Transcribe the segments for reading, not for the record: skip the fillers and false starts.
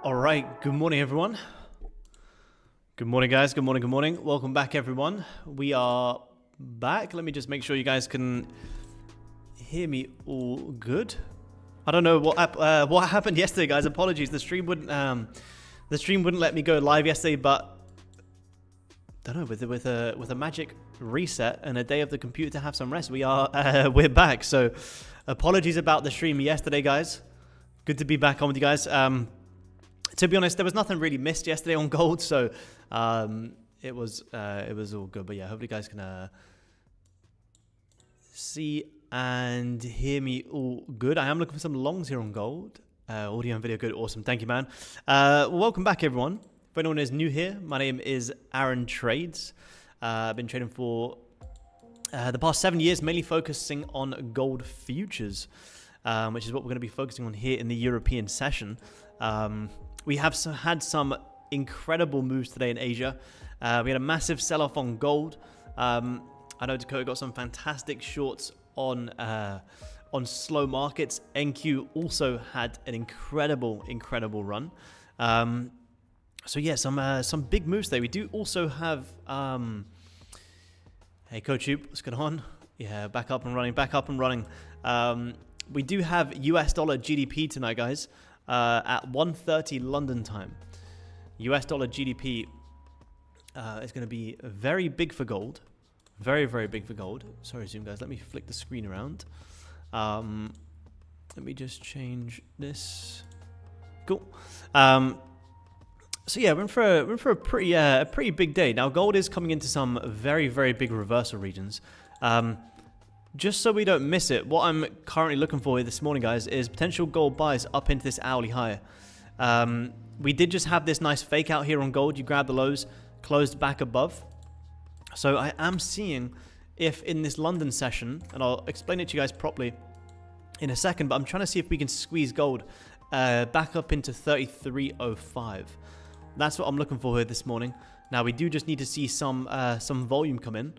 All right, good morning, everyone. Good morning, guys. Good morning, good morning. Welcome back, everyone. We are back. Let me just make sure you guys can hear me all good. I don't know what happened yesterday, guys. Apologies. The stream wouldn't let me go live yesterday, but I don't know, with a magic reset and a day of the computer to have some rest, we're back. So apologies about the stream yesterday, guys. Good to be back on with you guys. To be honest, there was nothing really missed yesterday on gold, so it was all good. But yeah, hopefully you guys can see and hear me all good. I am looking for some longs here on gold. Audio and video good, awesome. Thank you, man. Welcome back, everyone. If anyone is new here, my name is Aaron Trades. I've been trading for the past 7 years, mainly focusing on gold futures, which is what we're going to be focusing on here in the European session. We have had some incredible moves today in Asia. We had a massive sell-off on gold. I know Dakota got some fantastic shorts on slow markets. NQ also had an incredible run. So yeah, some big moves today. We do also have hey Coach Hoop, what's going on? Yeah, back up and running. We do have US dollar GDP tonight, guys. At 1:30 London time. US dollar GDP is going to be very big for gold. Very big for gold. Sorry, Zoom guys. Let me flick the screen around. Let me just change this. Cool. So yeah, we're in for a pretty big day. Now gold is coming into some very big reversal regions. Just so we don't miss it, what I'm currently looking for this morning, guys, is potential gold buys up into this hourly high. We did just have this nice fake out here on gold. You grab the lows, closed back above. So I am seeing if in this London session, and I'll explain it to you guys properly in a second, but I'm trying to see if we can squeeze gold back up into 33.05. That's what I'm looking for here this morning. Now, we do just need to see some volume come in.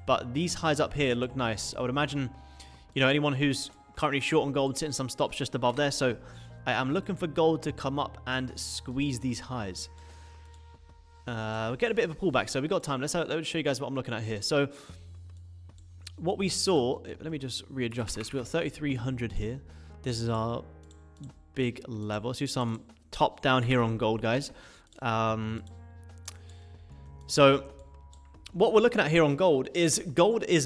But these highs up here look nice. I would imagine, you know, anyone who's currently short on gold sitting some stops just above there. So I am looking for gold to come up and squeeze these highs. We're getting a bit of a pullback, so we've got time. Let's show you guys what I'm looking at here. So what we saw, let me just readjust this. We've got 3,300 here. This is our big level. Let's do some top down here on gold, guys. So what we're looking at here on gold is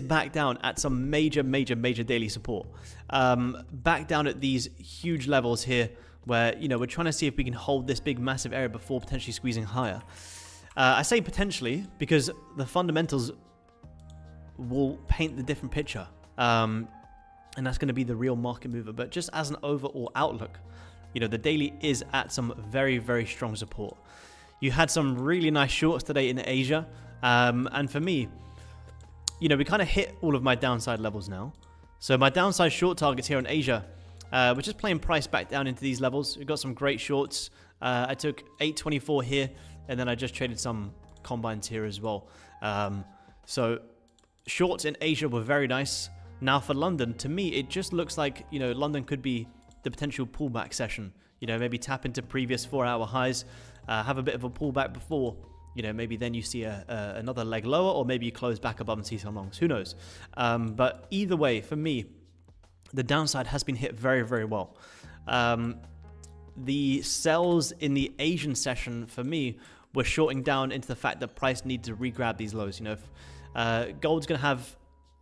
back down at some major daily support. Back down at these huge levels here where, you know, we're trying to see if we can hold this big massive area before potentially squeezing higher. I say potentially because the fundamentals will paint the different picture. And that's going to be the real market mover. But just as an overall outlook, you know, the daily is at some very strong support. You had some really nice shorts today in Asia. And for me, you know, we kind of hit all of my downside levels now. So my downside short targets here in Asia, we're just playing price back down into these levels. We've got some great shorts. I took 824 here, and then I just traded some combines here as well. So shorts in Asia were very nice. Now for London, to me, it just looks like, you know, London could be the potential pullback session. You know, maybe tap into previous 4-hour highs, have a bit of a pullback before. You know, maybe then you see another leg lower, or maybe you close back above and see some longs. Who knows? But either way, for me, the downside has been hit very well. The sells in the Asian session, for me, were shorting down into the fact that price needs to re-grab these lows. You know, if gold's going to have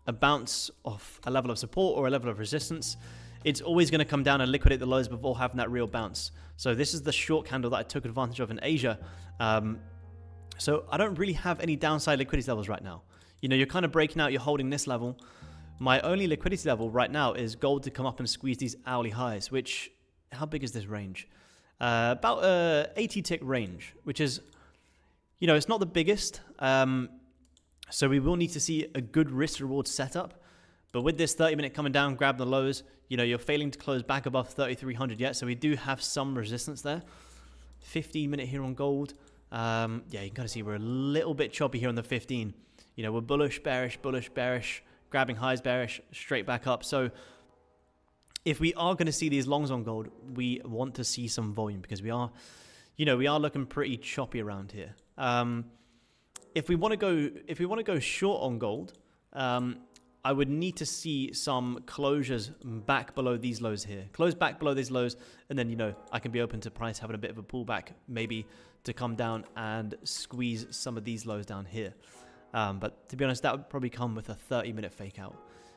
a bounce off a level of support or a level of resistance, it's always going to come down and liquidate the lows before having that real bounce. So this is the short candle that I took advantage of in Asia. So I don't really have any downside liquidity levels right now. You know, you're kind of breaking out, you're holding this level. My only liquidity level right now is gold to come up and squeeze these hourly highs, which, how big is this range? About 80 tick range, which is, you know, it's not the biggest. So we will need to see a good risk reward setup. But with this 30-minute coming down, grab the lows, you know, you're failing to close back above 3,300 yet. So we do have some resistance there. 15-minute here on gold. Yeah, you can kind of see we're a little bit choppy here on the 15. You know, we're bullish, bearish, grabbing highs, bearish, straight back up. So if we are going to see these longs on gold, we want to see some volume because we are, you know, we are looking pretty choppy around here. If we want to go short on gold, I would need to see some closures back below these lows here. Close back below these lows, and then, you know, I can be open to price having a bit of a pullback, maybe to come down and squeeze some of these lows down here. But to be honest, that would probably come with a 30-minute fake out.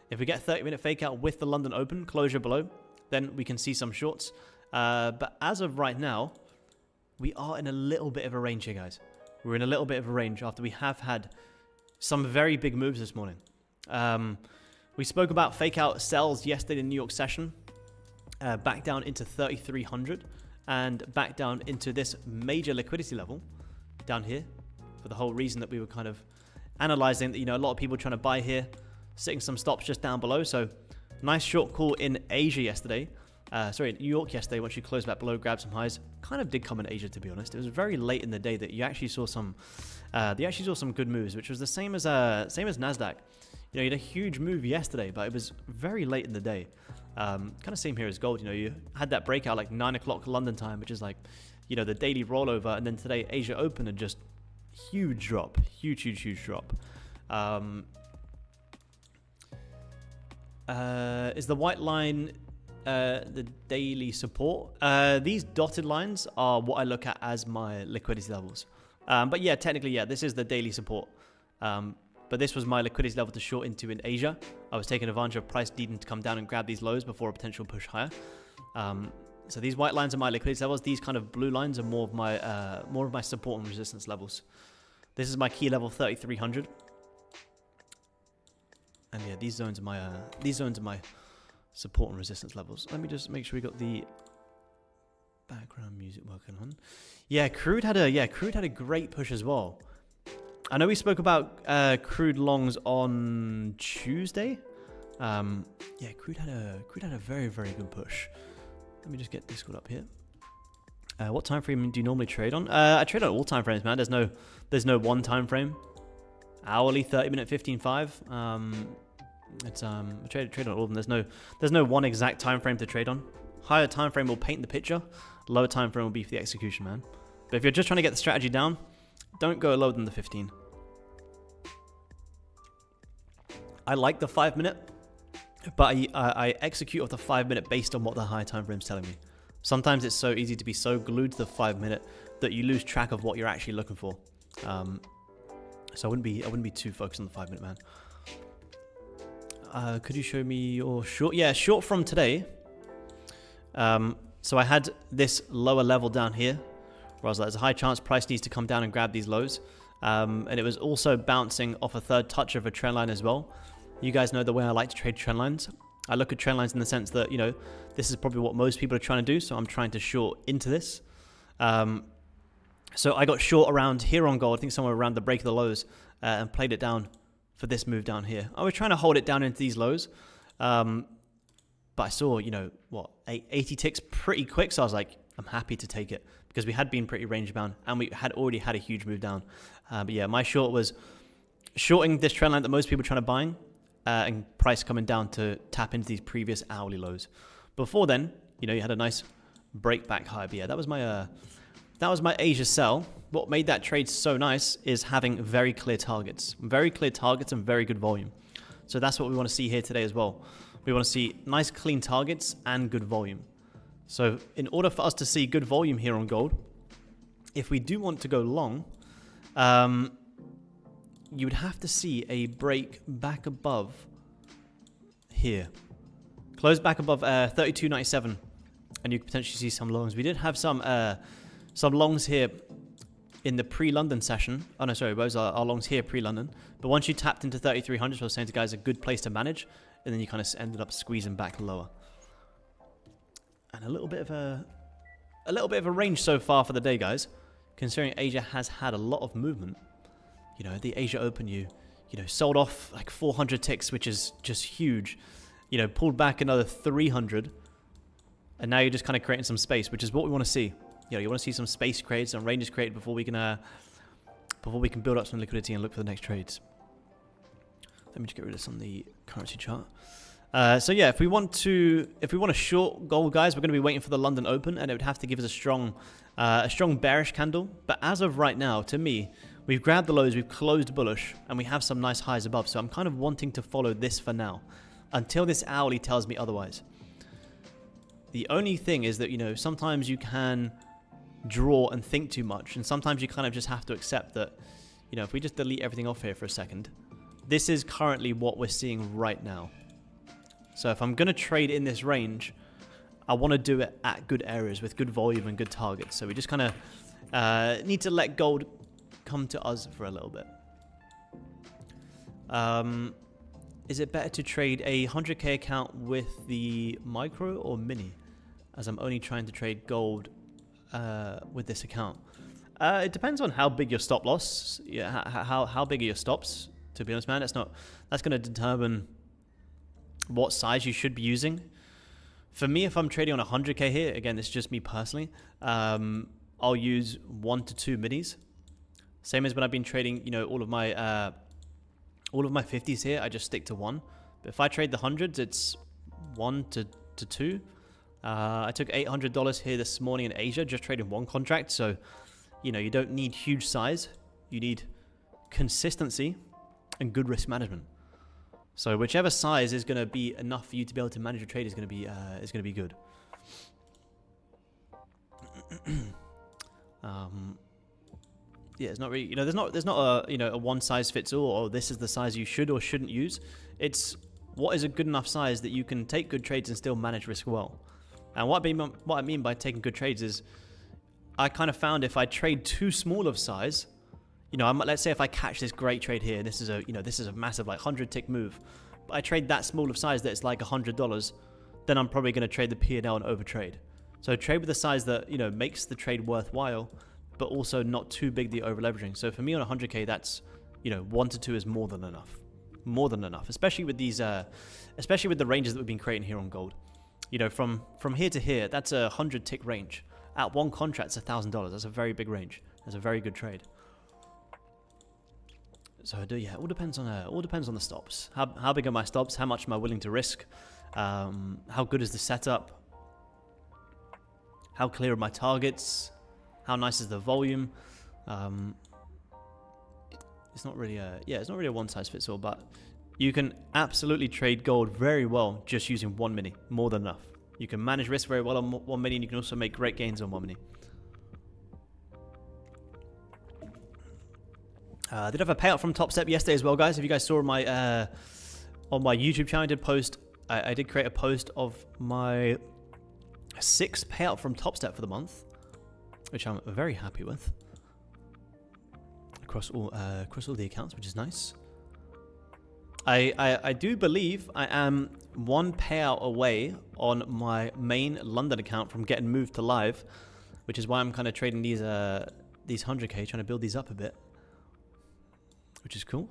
If we get 30-minute fake out with the London Open closure below, then we can see some shorts. But as of right now, we are in a little bit of a range here, guys. We're in a little bit of a range after we have had some very big moves this morning. We spoke about fake out sells yesterday in the New York session, back down into 3,300 and back down into this major liquidity level down here for the whole reason that we were kind of analyzing that, you know, a lot of people trying to buy here, sitting some stops just down below. So nice short call in Asia yesterday. Sorry, New York yesterday, once you closed back below, grabbed some highs. Kind of did come in Asia, to be honest. It was very late in the day that you actually saw some, good moves, which was the same as NASDAQ. You know, you had a huge move yesterday, but it was very late in the day. Kind of same here as gold. You know, you had that breakout like 9 o'clock London time, which is like, you know, the daily rollover, and then today Asia Open and just huge drop, huge drop. Is the white line the daily support? These dotted lines are what I look at as my liquidity levels. But yeah, technically, yeah, this is the daily support. But this was my liquidity level to short into in Asia. I was taking advantage of price needing to come down and grab these lows before a potential push higher. So these white lines are my liquidity levels. These kind of blue lines are more of my support and resistance levels. This is my key level 3,300. And yeah, these zones are my support and resistance levels. Let me just make sure we got the background music working on. Yeah, Crude had a great push as well. I know we spoke about Crude longs on Tuesday. Yeah, Crude had a very good push. Let me just get Discord up here. What time frame do you normally trade on? I trade on all time frames, man. There's no one time frame. Hourly, 30-minute, 15.5. I trade on all of them. There's no one exact time frame to trade on. Higher time frame will paint the picture. Lower time frame will be for the execution, man. But if you're just trying to get the strategy down, don't go lower than the 15. I like the 5-minute, but I execute off the 5-minute based on what the high time frame's telling me. Sometimes it's so easy to be so glued to the 5-minute that you lose track of what you're actually looking for. So I wouldn't be too focused on the 5-minute, man. Could you show me your short? Yeah, short from today. So I had this lower level down here, where I was like, there's a high chance price needs to come down and grab these lows. And it was also bouncing off a third touch of a trend line as well. You guys know the way I like to trade trend lines. I look at trend lines in the sense that, you know, this is probably what most people are trying to do. So I'm trying to short into this. So I got short around here on gold, I think somewhere around the break of the lows, and played it down for this move down here. I was trying to hold it down into these lows. But I saw, you know, 80 ticks pretty quick. So I was like, I'm happy to take it because we had been pretty range bound and we had already had a huge move down. But yeah, my short was shorting this trend line that most people are trying to buy and price coming down to tap into these previous hourly lows. Before then, you know, you had a nice break back high. But yeah, that was my Asia sell. What made that trade so nice is having very clear targets and very good volume. So that's what we want to see here today as well. We want to see nice clean targets and good volume. So in order for us to see good volume here on gold, if we do want to go long, you would have to see a break back above here. Close back above 32.97 and you could potentially see some longs. We did have some longs here in the pre-London session. Oh no, sorry, those are longs here pre-London. But once you tapped into 3,300, so I was saying to guys, a good place to manage, and then you kind of ended up squeezing back lower. And a little bit of a range so far for the day, guys. Considering Asia has had a lot of movement. You know, the Asia Open, you know, sold off like 400 ticks, which is just huge. You know, pulled back another 300, and now you're just kind of creating some space, which is what we want to see. You know, you want to see some space created, some ranges created before we can build up some liquidity and look for the next trades. Let me just get rid of some of the currency chart. So yeah, if we want to short gold, guys, we're going to be waiting for the London Open, and it would have to give us a strong bearish candle. But as of right now, to me, we've grabbed the lows, we've closed bullish, and we have some nice highs above. So I'm kind of wanting to follow this for now, until this hourly tells me otherwise. The only thing is that, you know, sometimes you can draw and think too much, and sometimes you kind of just have to accept that, you know, if we just delete everything off here for a second, this is currently what we're seeing right now. So if I'm going to trade in this range, I want to do it at good areas with good volume and good targets. So we just kind of need to let gold come to us for a little bit. Is it better to trade a 100k account with the micro or mini, as I'm only trying to trade gold with this account? It depends on how big your stop loss, how big are your stops, to be honest, man. That's going to determine what size you should be using. For me, if I'm trading on 100k here, again, it's just me personally, I'll use 1 to 2 minis. Same as when I've been trading, you know, all of my 50s here, I just stick to 1. But if I trade the 100s, it's 1 to 2. I took $800 here this morning in Asia, just trading 1 contract. So, you know, you don't need huge size. You need consistency and good risk management. So whichever size is going to be enough for you to be able to manage your trade is going to be good. Yeah, it's not really, you know, there's not a, you know, a one size fits all, or this is the size you should or shouldn't use. It's what is a good enough size that you can take good trades and still manage risk well. And what I mean by taking good trades is, I kind of found if I trade too small of size, you know, let's say if I catch this great trade here, and this is a massive like 100 tick move, but I trade that small of size that it's like $100, then I'm probably going to trade the P&L and overtrade. So trade with a size that, you know, makes the trade worthwhile, but also not too big the over leveraging. So for me on 100k, that's, you know, 1 to 2 is more than enough, especially with these, especially with the ranges that we've been creating here on gold. You know, from here to here, that's a 100 tick range. At one contract, it's $1,000. That's a very big range. That's a very good trade. So yeah, it all depends on the stops. How big are my stops? How much am I willing to risk? How good is the setup? How clear are my targets? How nice is the volume? It's not really a one size fits all, but you can absolutely trade gold very well just using 1 mini, more than enough. You can manage risk very well on 1 mini, and you can also make great gains on 1 mini. I did have a payout from Topstep yesterday as well, guys. If you guys saw my on my YouTube channel, I did create a post of my 6th payout from Topstep for the month, which I'm very happy with, across all the accounts, which is nice. I do believe I am 1 payout away on my main London account from getting moved to live, which is why I'm kind of trading these 100k, trying to build these up a bit, which is cool.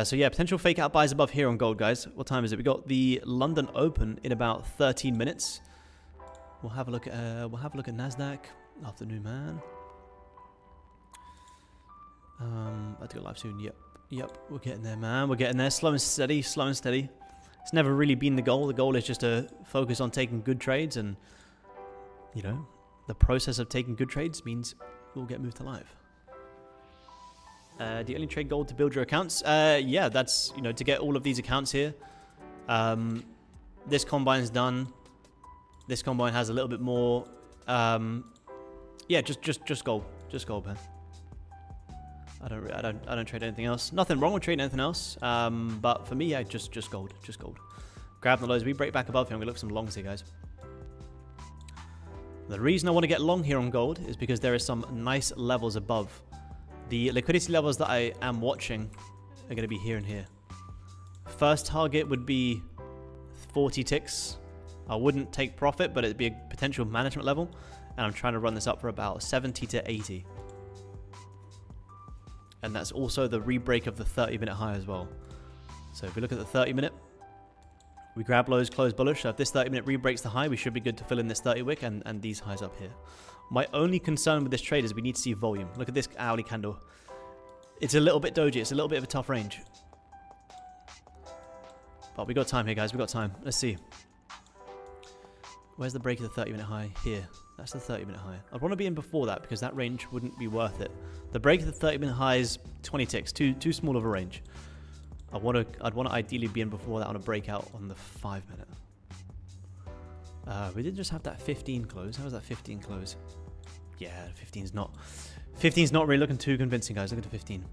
So yeah, potential fake out buys above here on gold, guys. What time is it? We got the London Open in about 13 minutes. We'll have a look at NASDAQ. Afternoon, man. About to go live soon. Yep, we're getting there, man. We're getting there. Slow and steady. It's never really been the goal. The goal is just to focus on taking good trades, and, you know, the process of taking good trades means we'll get moved to live. Do you only trade gold to build your accounts? Yeah, that's, you know, to get all of these accounts here. This combine's done. This combine has a little bit more. Yeah, just gold. Just gold, man. I don't trade anything else. Nothing wrong with trading anything else. But for me, yeah, just gold. Just gold. Grab the lows. We break back above here. I'm gonna look for some longs here, guys. The reason I want to get long here on gold is because there is some nice levels above. The liquidity levels that I am watching are going to be here and here. First target would be 40 ticks. I wouldn't take profit, but it'd be a potential management level. And I'm trying to run this up for about 70 to 80. And that's also the re-break of the 30-minute high as well. So if we look at the 30-minute, we grab lows, close bullish. So if this 30-minute re-breaks the high, we should be good to fill in this 30-wick and these highs up here. My only concern with this trade is we need to see volume. Look at this hourly candle. It's a little bit doji. It's a little bit of a tough range. But we got time here, guys. We got time. Let's see. Where's the break of the 30-minute high? Here. That's the 30-minute high. I'd want to be in before that because that range wouldn't be worth it. The break of the 30-minute high is 20 ticks. Too small of a range. I'd want to ideally be in before that on a breakout on the 5-minute. We did just have that 15 close. How was that 15 close? Yeah, 15's not really looking too convincing, guys. Look at the 15.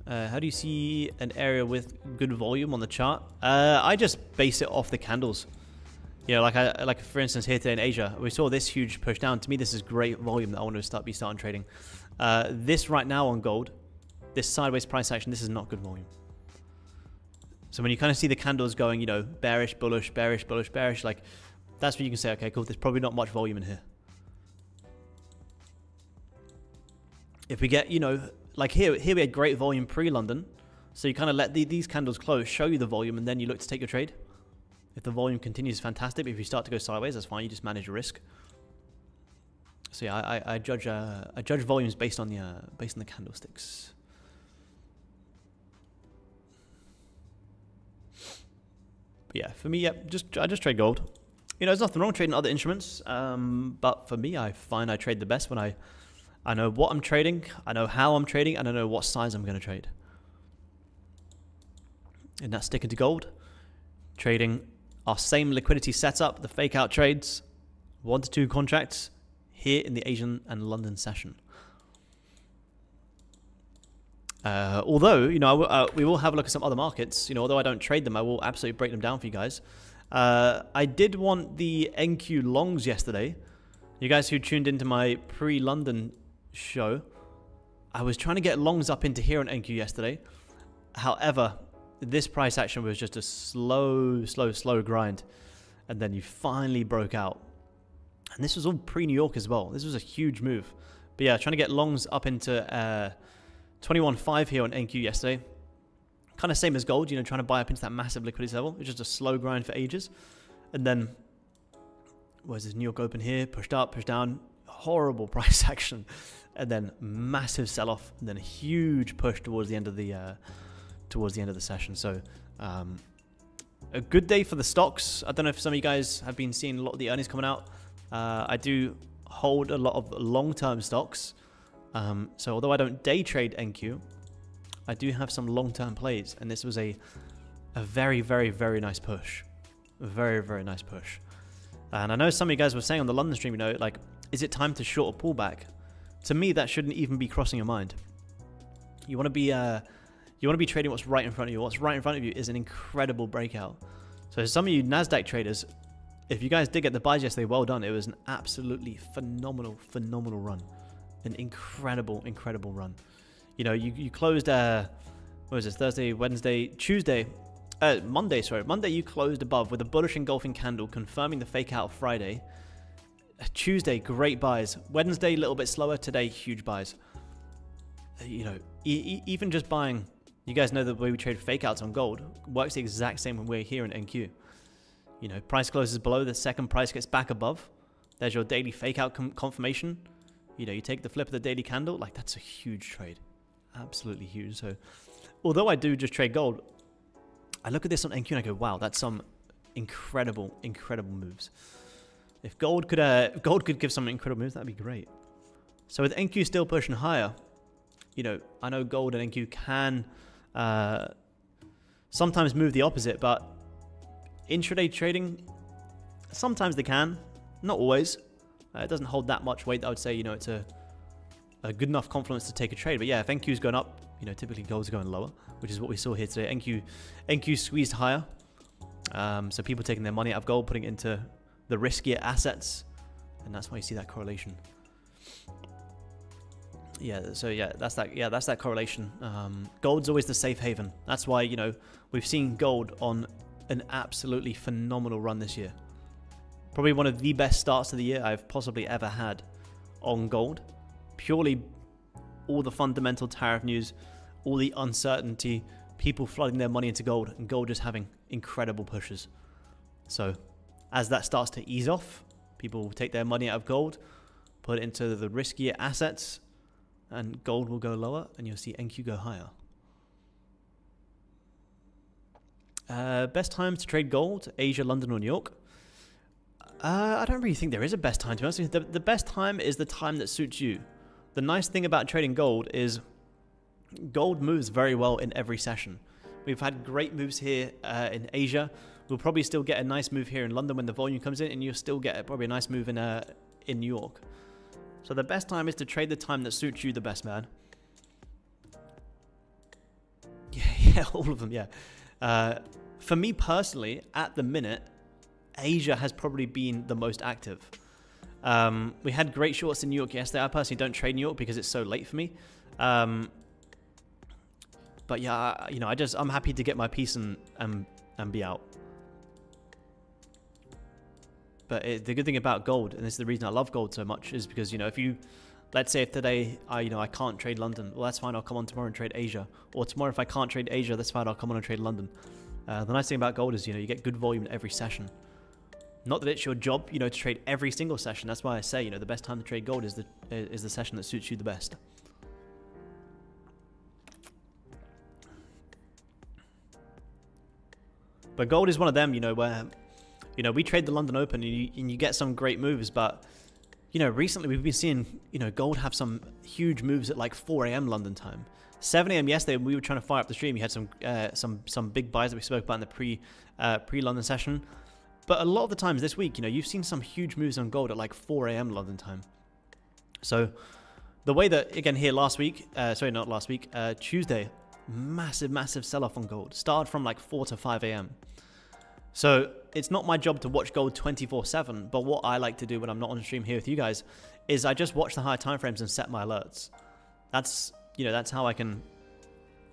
How do you see an area with good volume on the chart? I just base it off the candles. You know, like for instance here today in Asia, we saw this huge push down. To me, this is great volume that I want to start trading. This right now on gold, this sideways price action, this is not good volume. So when you kind of see the candles going, you know, bearish, bullish, bearish, bullish, bearish, like that's when you can say, okay, cool, there's probably not much volume in here. If we get, you know, like here we had great volume pre-London. So you kind of let these candles close, show you the volume, and then you look to take your trade. If the volume continues, fantastic. But if you start to go sideways, that's fine. You just manage your risk. So yeah, I judge volumes based on the candlesticks. But yeah, for me, yeah, I just trade gold. You know, there's nothing wrong trading other instruments. But for me, I find I trade the best when I know what I'm trading, I know how I'm trading, and I know what size I'm going to trade. And that's sticking to gold, trading our same liquidity setup, the fake out trades, 1 to 2 contracts here in the Asian and London session. Although, you know, we will have a look at some other markets. You know, although I don't trade them, I will absolutely break them down for you guys. I did want the NQ longs yesterday. You guys who tuned into my pre-London show, I was trying to get longs up into here on NQ yesterday. However, this price action was just a slow grind, and then you finally broke out. And this was all pre-New York as well. This was a huge move. But yeah, trying to get longs up into 21.5 here on NQ yesterday. Kind of same as gold, you know, trying to buy up into that massive liquidity level. It was just a slow grind for ages. And then, where's this New York open here? Pushed up, pushed down. Horrible price action. And then massive sell-off. And then a huge push towards the end of the session. So a good day for the stocks. I don't know if some of you guys have been seeing a lot of the earnings coming out. I do hold a lot of long-term stocks. So although I don't day trade NQ, I do have some long-term plays. And this was a very, very, very nice push. A very, very nice push. And I know some of you guys were saying on the London stream, you know, like, is it time to short a pullback? To me, that shouldn't even be crossing your mind. You want to be trading what's right in front of you. What's right in front of you is an incredible breakout. So some of you NASDAQ traders, if you guys did get the buys yesterday, well done. It was an absolutely phenomenal run. An incredible run. You know, you closed, what was this, Thursday, Wednesday, Tuesday, Monday, sorry. Monday you closed above with a bullish engulfing candle confirming the fake out Friday. Tuesday, great buys. Wednesday, a little bit slower. Today, huge buys. You know, even just buying, you guys know the way we trade fake outs on gold works the exact same when we're here in NQ. You know, price closes below, the second price gets back above. There's your daily fake out confirmation. You know, you take the flip of the daily candle, like that's a huge trade. Absolutely huge. So although I do just trade gold, I look at this on NQ and I go, wow, that's some incredible moves. If gold could give some incredible moves, that'd be great. So with NQ still pushing higher, you know, I know gold and NQ can sometimes move the opposite, but intraday trading, sometimes they can, not always. It doesn't hold that much weight. I would say, you know, it's a good enough confidence to take a trade. But yeah, if NQ's going up, you know, typically gold's going lower, which is what we saw here today. NQ squeezed higher. So people taking their money out of gold, putting it into the riskier assets, and that's why you see that correlation. Yeah, so yeah, that's that correlation. Gold's always the safe haven. That's why, you know, we've seen gold on an absolutely phenomenal run this year. Probably one of the best starts of the year I've possibly ever had on gold. Purely all the fundamental tariff news, all the uncertainty, people flooding their money into gold, and gold just having incredible pushes. So as that starts to ease off, people will take their money out of gold, put it into the riskier assets, and gold will go lower, and you'll see NQ go higher. Best times to trade gold, Asia, London, or New York? I don't really think there is a best time, to be honest. The best time is the time that suits you. The nice thing about trading gold is gold moves very well in every session. We've had great moves here in Asia. We'll probably still get a nice move here in London when the volume comes in, and you'll still get probably a nice move in New York. So the best time is to trade the time that suits you the best, man. Yeah, all of them, yeah. For me personally, at the minute, Asia has probably been the most active. We had great shorts in New York yesterday. I personally don't trade New York because it's so late for me. But yeah, you know, I'm happy to get my piece and be out. But the good thing about gold, and this is the reason I love gold so much, is because, you know, let's say if today I can't trade London, well, that's fine. I'll come on tomorrow and trade Asia. Or tomorrow if I can't trade Asia, that's fine. I'll come on and trade London. The nice thing about gold is, you know, you get good volume in every session. Not that it's your job, you know, to trade every single session. That's why I say, you know, the best time to trade gold is the session that suits you the best. But gold is one of them, you know, where, you know, we trade the London Open and you get some great moves, but, you know, recently we've been seeing, you know, gold have some huge moves at like 4 a.m. London time. 7 a.m. yesterday, when we were trying to fire up the stream, you had some big buys that we spoke about in the pre-London session. But a lot of the times this week, you know, you've seen some huge moves on gold at like 4 a.m. London time. So the way that, again, here last week, sorry, not last week, Tuesday, massive sell-off on gold. Started from like 4 to 5 a.m. So it's not my job to watch gold 24/7, but what I like to do when I'm not on stream here with you guys is I just watch the higher time frames and set my alerts. That's, you know, that's how I can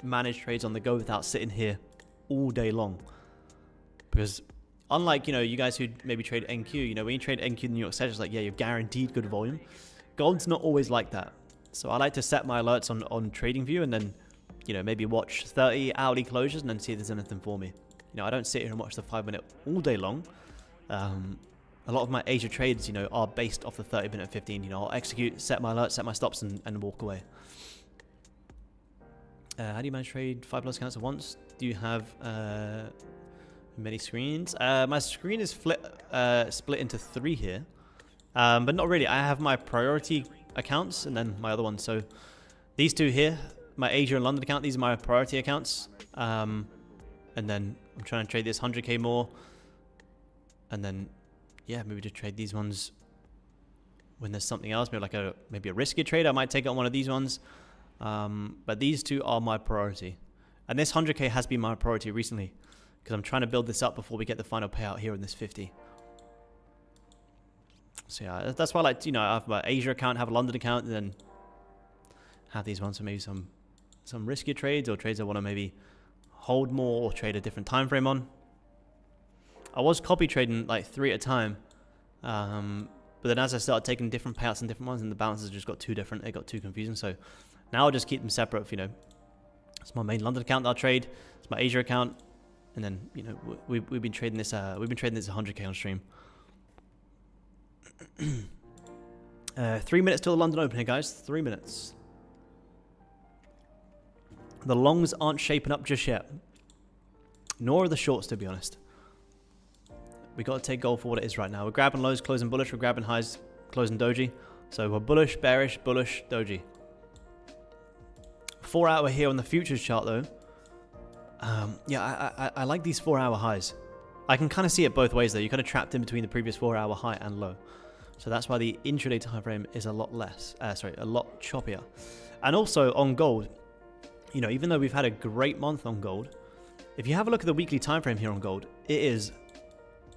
manage trades on the go without sitting here all day long. Because unlike, you know, you guys who maybe trade NQ, you know, when you trade NQ in New York Sessions, like, yeah, you're guaranteed good volume. Gold's not always like that. So I like to set my alerts on TradingView and then, you know, maybe watch 30 hourly closures and then see if there's anything for me. You know, I don't sit here and watch the 5-minute all day long. A lot of my Asia trades, you know, are based off the 30-minute 15. You know, I'll execute, set my alerts, set my stops, and walk away. How do you manage trade 5+ accounts at once? Do you have many screens? My screen is split into 3 here, but not really. I have my priority accounts and then my other ones. So these 2 here, my Asia and London account, these are my priority accounts. And then I'm trying to trade this 100k more. And then, yeah, maybe just trade these ones when there's something else. Maybe a riskier trade. I might take on one of these ones. But these 2 are my priority. And this 100k has been my priority recently because I'm trying to build this up before we get the final payout here in this 50. So yeah, that's why I like, you know, I have my Asia account, have a London account, and then have these ones for maybe some riskier trades or trades I want to maybe hold more or trade a different time frame on. I was copy trading like 3 at a time, but then as I started taking different payouts and different ones, and the balances just got too different, it got too confusing. So now I'll just keep them separate. You know, it's my main London account that I'll trade. It's my Asia account, and then, you know, we've been trading this. We've been trading this 100k on stream. 3 minutes till the London Open here, guys. 3 minutes. The longs aren't shaping up just yet. Nor are the shorts, to be honest. We got to take gold for what it is right now. We're grabbing lows, closing bullish. We're grabbing highs, closing doji. So we're bullish, bearish, bullish, doji. 4 hour here on the futures chart, though. Yeah, I like these 4 hour highs. I can kind of see it both ways, though. You're kind of trapped in between the previous 4 hour high and low. So that's why the intraday time frame is a lot less. A lot choppier. And also on gold, you know, even though we've had a great month on gold, if you have a look at the weekly time frame here on gold, it is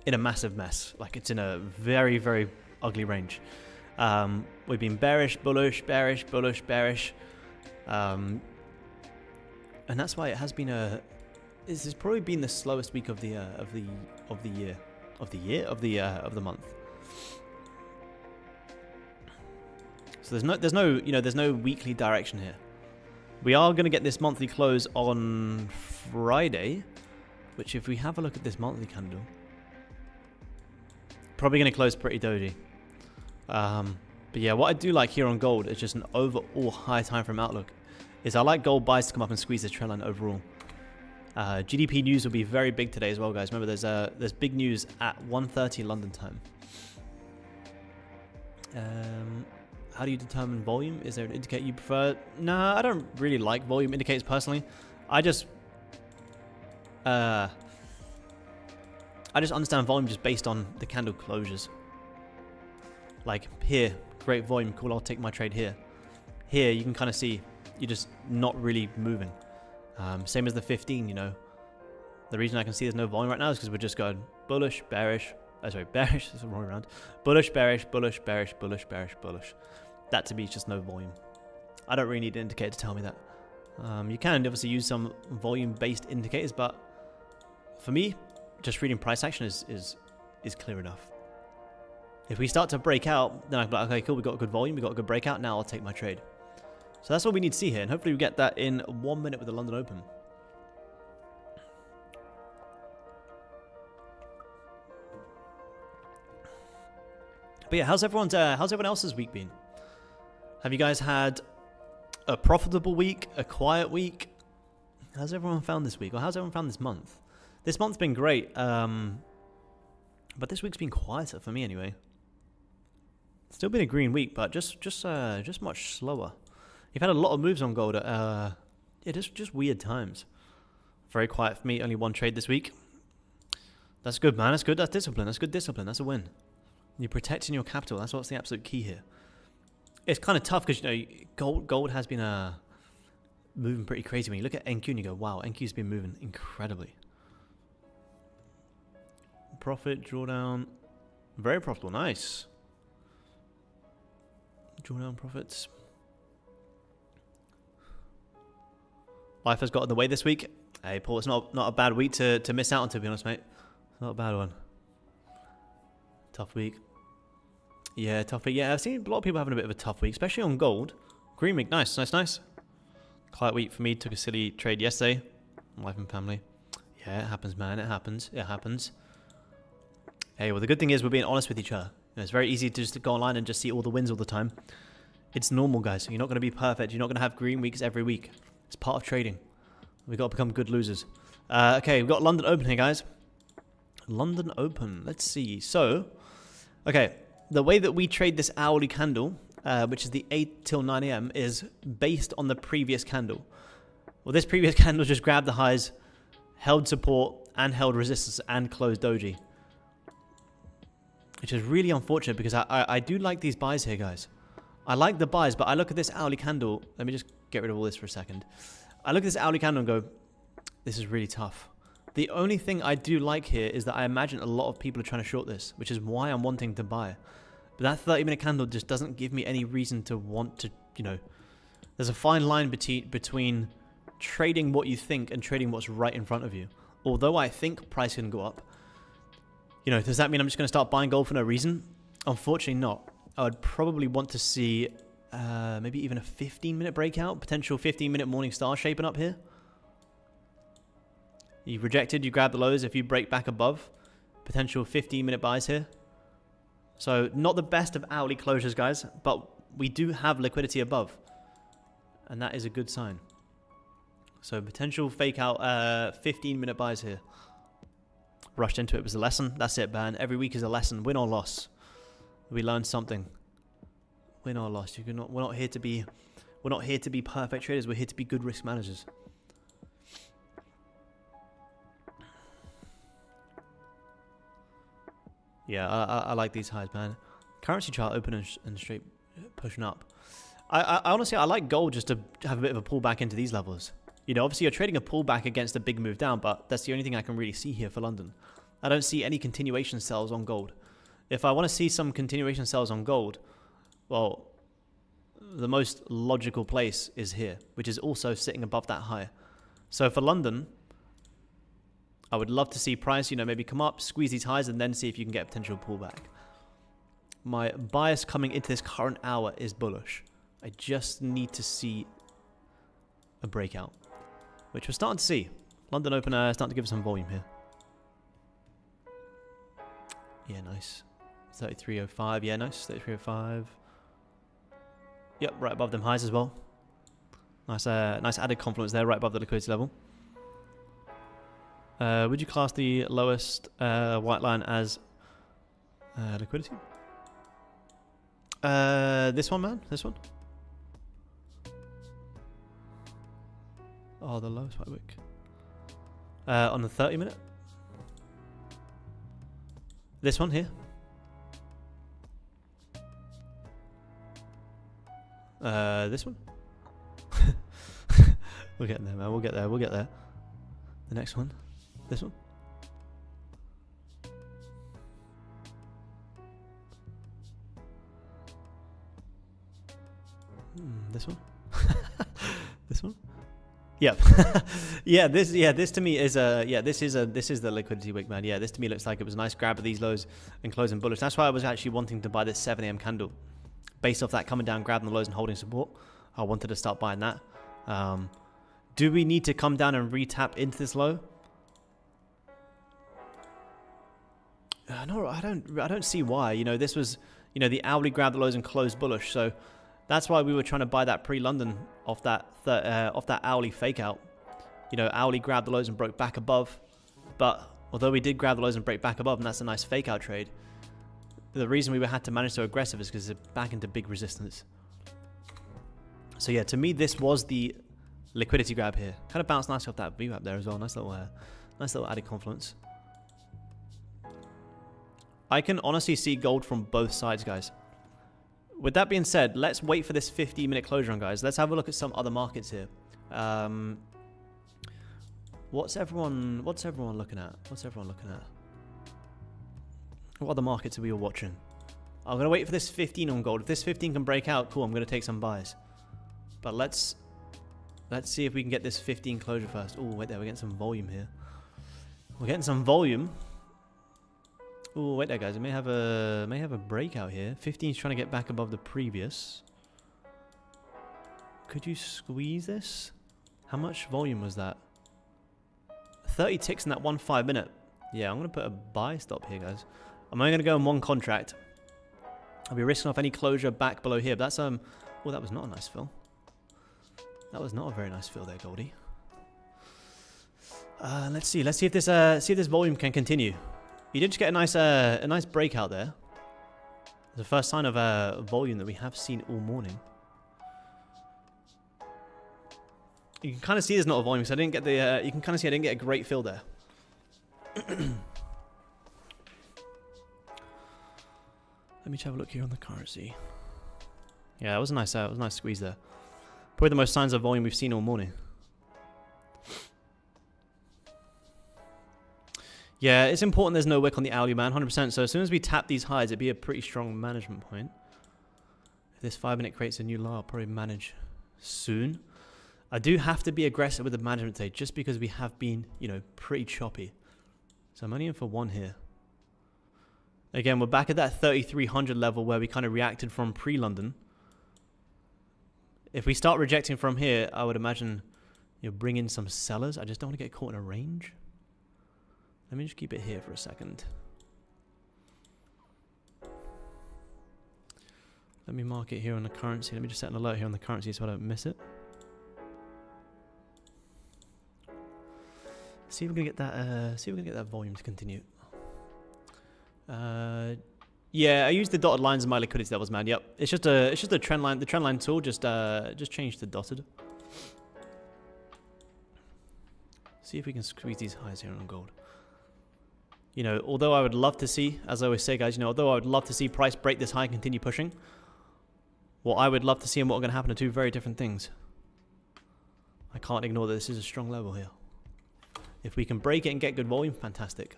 in a massive mess. Like, it's in a very, very ugly range. We've been bearish, bullish, bearish, bullish, bearish, and that's why it has been this has probably been the slowest week of the month. So there's no weekly direction here. We are going to get this monthly close on Friday, which, if we have a look at this monthly candle, probably going to close pretty doji. But yeah, what I do like here on gold is just an overall high time frame outlook. I like gold buys to come up and squeeze this trend line overall. GDP news will be very big today as well, guys. Remember, there's big news at 1:30 London time. How do you determine volume? Is there an indicator you prefer? Nah, I don't really like volume indicators personally. I just understand volume just based on the candle closures. Like here, great volume, cool, I'll take my trade here. Here, you can kind of see you're just not really moving. Same as the 15, you know. The reason I can see there's no volume right now is because we're just going bullish, bearish. Sorry, bearish, this is wrong around. Bullish, bearish, bullish, bearish, bullish, bearish, bullish. That to me is just no volume. I don't really need an indicator to tell me that. You can obviously use some volume-based indicators, but for me, just reading price action is clear enough. If we start to break out, then I'm like, okay, cool, we got a good volume, we got a good breakout, now I'll take my trade. So that's all we need to see here, and hopefully we get that in 1 minute with the London Open. But yeah, how's everyone else's week been? Have you guys had a profitable week, a quiet week? How's everyone found this week, or how's everyone found this month? This month's been great, but this week's been quieter for me anyway. Still been a green week, but just much slower. You've had a lot of moves on gold. Yeah, just weird times. Very quiet for me. Only one trade this week. That's good, man. That's good. That's discipline. That's good discipline. That's a win. You're protecting your capital. That's what's the absolute key here. It's kind of tough because, you know, gold has been moving pretty crazy. When you look at NQ and you go, wow, NQ's been moving incredibly. Profit, drawdown. Very profitable. Nice. Drawdown profits. Life has got in the way this week. Hey, Paul, it's not a bad week to miss out on, to be honest, mate. It's not a bad one. Tough week. Yeah, tough week. Yeah, I've seen a lot of people having a bit of a tough week, especially on gold. Green week, nice, nice, nice. Quiet week for me. Took a silly trade yesterday. Life and family. Yeah, it happens, man. It happens. It happens. Hey, well, the good thing is we're being honest with each other. You know, it's very easy to just go online and just see all the wins all the time. It's normal, guys. You're not going to be perfect. You're not going to have green weeks every week. It's part of trading. We've got to become good losers. Okay, we've got London Open here, guys. London Open. Let's see. So, okay, the way that we trade this hourly candle, which is the 8 till 9 a.m., is based on the previous candle. Well, this previous candle just grabbed the highs, held support, and held resistance, and closed doji. Which is really unfortunate because I do like these buys here, guys. I like the buys, but I look at this hourly candle. Let me just get rid of all this for a second. I look at this hourly candle and go, this is really tough. The only thing I do like here is that I imagine a lot of people are trying to short this, which is why I'm wanting to buy. But that 30-minute candle just doesn't give me any reason to want to, you know. There's a fine line between trading what you think and trading what's right in front of you. Although I think price can go up, you know, does that mean I'm just going to start buying gold for no reason? Unfortunately not. I would probably want to see maybe even a 15-minute breakout, potential 15-minute morning star shaping up here. You've rejected, you grab the lows. If you break back above, potential 15-minute buys here. So not the best of hourly closures, guys, but we do have liquidity above. And that is a good sign. So potential fake out 15-minute buys here. Rushed into it was a lesson. That's it, man. Every week is a lesson. Win or loss. We learned something. Win or loss. We're not here to be perfect traders. We're here to be good risk managers. Yeah, I like these highs, man. Currency chart open and straight pushing up. I honestly, I like gold just to have a bit of a pullback into these levels. You know, obviously you're trading a pullback against a big move down, but that's the only thing I can really see here for London. I don't see any continuation sells on gold. If I want to see some continuation sells on gold, well, the most logical place is here, which is also sitting above that high. So for London, I would love to see price, you know, maybe come up, squeeze these highs, and then see if you can get a potential pullback. My bias coming into this current hour is bullish. I just need to see a breakout, which we're starting to see. London Open starting to give us some volume here. Yeah, nice. 33.05. Yeah, nice. 33.05. Yep, right above them highs as well. Nice, nice added confluence there, right above the liquidity level. Would you class the lowest white line as liquidity? This one, man. This one. Oh, the lowest white wick. On the 30-minute. This one here. This one. We're getting there, man. We'll get there. We'll get there. The next one. This one. This one. This one. Yep. This to me is this is the liquidity wick, man. Yeah, this to me looks like it was a nice grab of these lows and closing bullish. That's why I was actually wanting to buy this 7 a.m. candle. Based off that coming down, grabbing the lows and holding support, I wanted to start buying that. Do we need to come down and re-tap into this low? No, I don't see why. You know, this was, you know, the hourly grabbed the lows and closed bullish, so that's why we were trying to buy that pre-London off that hourly fake out. You know, hourly grabbed the lows and broke back above, but although we did grab the lows and break back above, and that's a nice fake out trade, the reason we had to manage so aggressive is because it's back into big resistance. So yeah, to me, this was the liquidity grab here. Kind of bounced nicely off that VWAP there as well. Nice little added confluence. I can honestly see gold from both sides, guys. With that being said, let's wait for this 15-minute closure on, guys. Let's have a look at some other markets here. What's everyone looking at? What other markets are we all watching? I'm going to wait for this 15 on gold. If this 15 can break out, cool, I'm going to take some buys. But let's see if we can get this 15 closure first. Oh, wait there, we're getting some volume here. We're getting some volume. Oh, wait there, guys. We may have a breakout here. 15 is trying to get back above the previous. Could you squeeze this? How much volume was that? 30 ticks in that 1 5-minute. Yeah, I'm going to put a buy stop here, guys. I'm only going to go in one contract. I'll be risking off any closure back below here. But that's oh, that was not a nice fill. That was not a very nice fill there, Goldie. Let's see if this volume can continue. You did just get a nice breakout there. The first sign of volume that we have seen all morning. You can kind of see there's not a volume, so I didn't get the. You can kind of see I didn't get a great fill there. Let me just have a look here on the currency. Yeah, that was a nice squeeze there. Probably the most signs of volume we've seen all morning. Yeah, it's important there's no wick on the hourly, man, 100%. So as soon as we tap these highs, it'd be a pretty strong management point. If this 5-minute creates a new low, I'll probably manage soon. I do have to be aggressive with the management today just because we have been, you know, pretty choppy. So I'm only in for one here. Again, we're back at that 3,300 level where we kind of reacted from pre-London. If we start rejecting from here, I would imagine you'll bring in some sellers. I just don't want to get caught in a range. Let me just keep it here for a second. Let me mark it here on the currency. Let me just set an alert here on the currency so I don't miss it. See if we're gonna get that. See if we can get that volume to continue. Yeah, I used the dotted lines in my liquidity levels, man. Yep, it's just a trend line. The trend line tool just changed to dotted. See if we can squeeze these highs here on gold. You know, although I would love to see, as I always say, guys, you know, although I would love to see price break this high and continue pushing, what I would love to see and what are going to happen are two very different things. I can't ignore that this is a strong level here. If we can break it and get good volume, fantastic.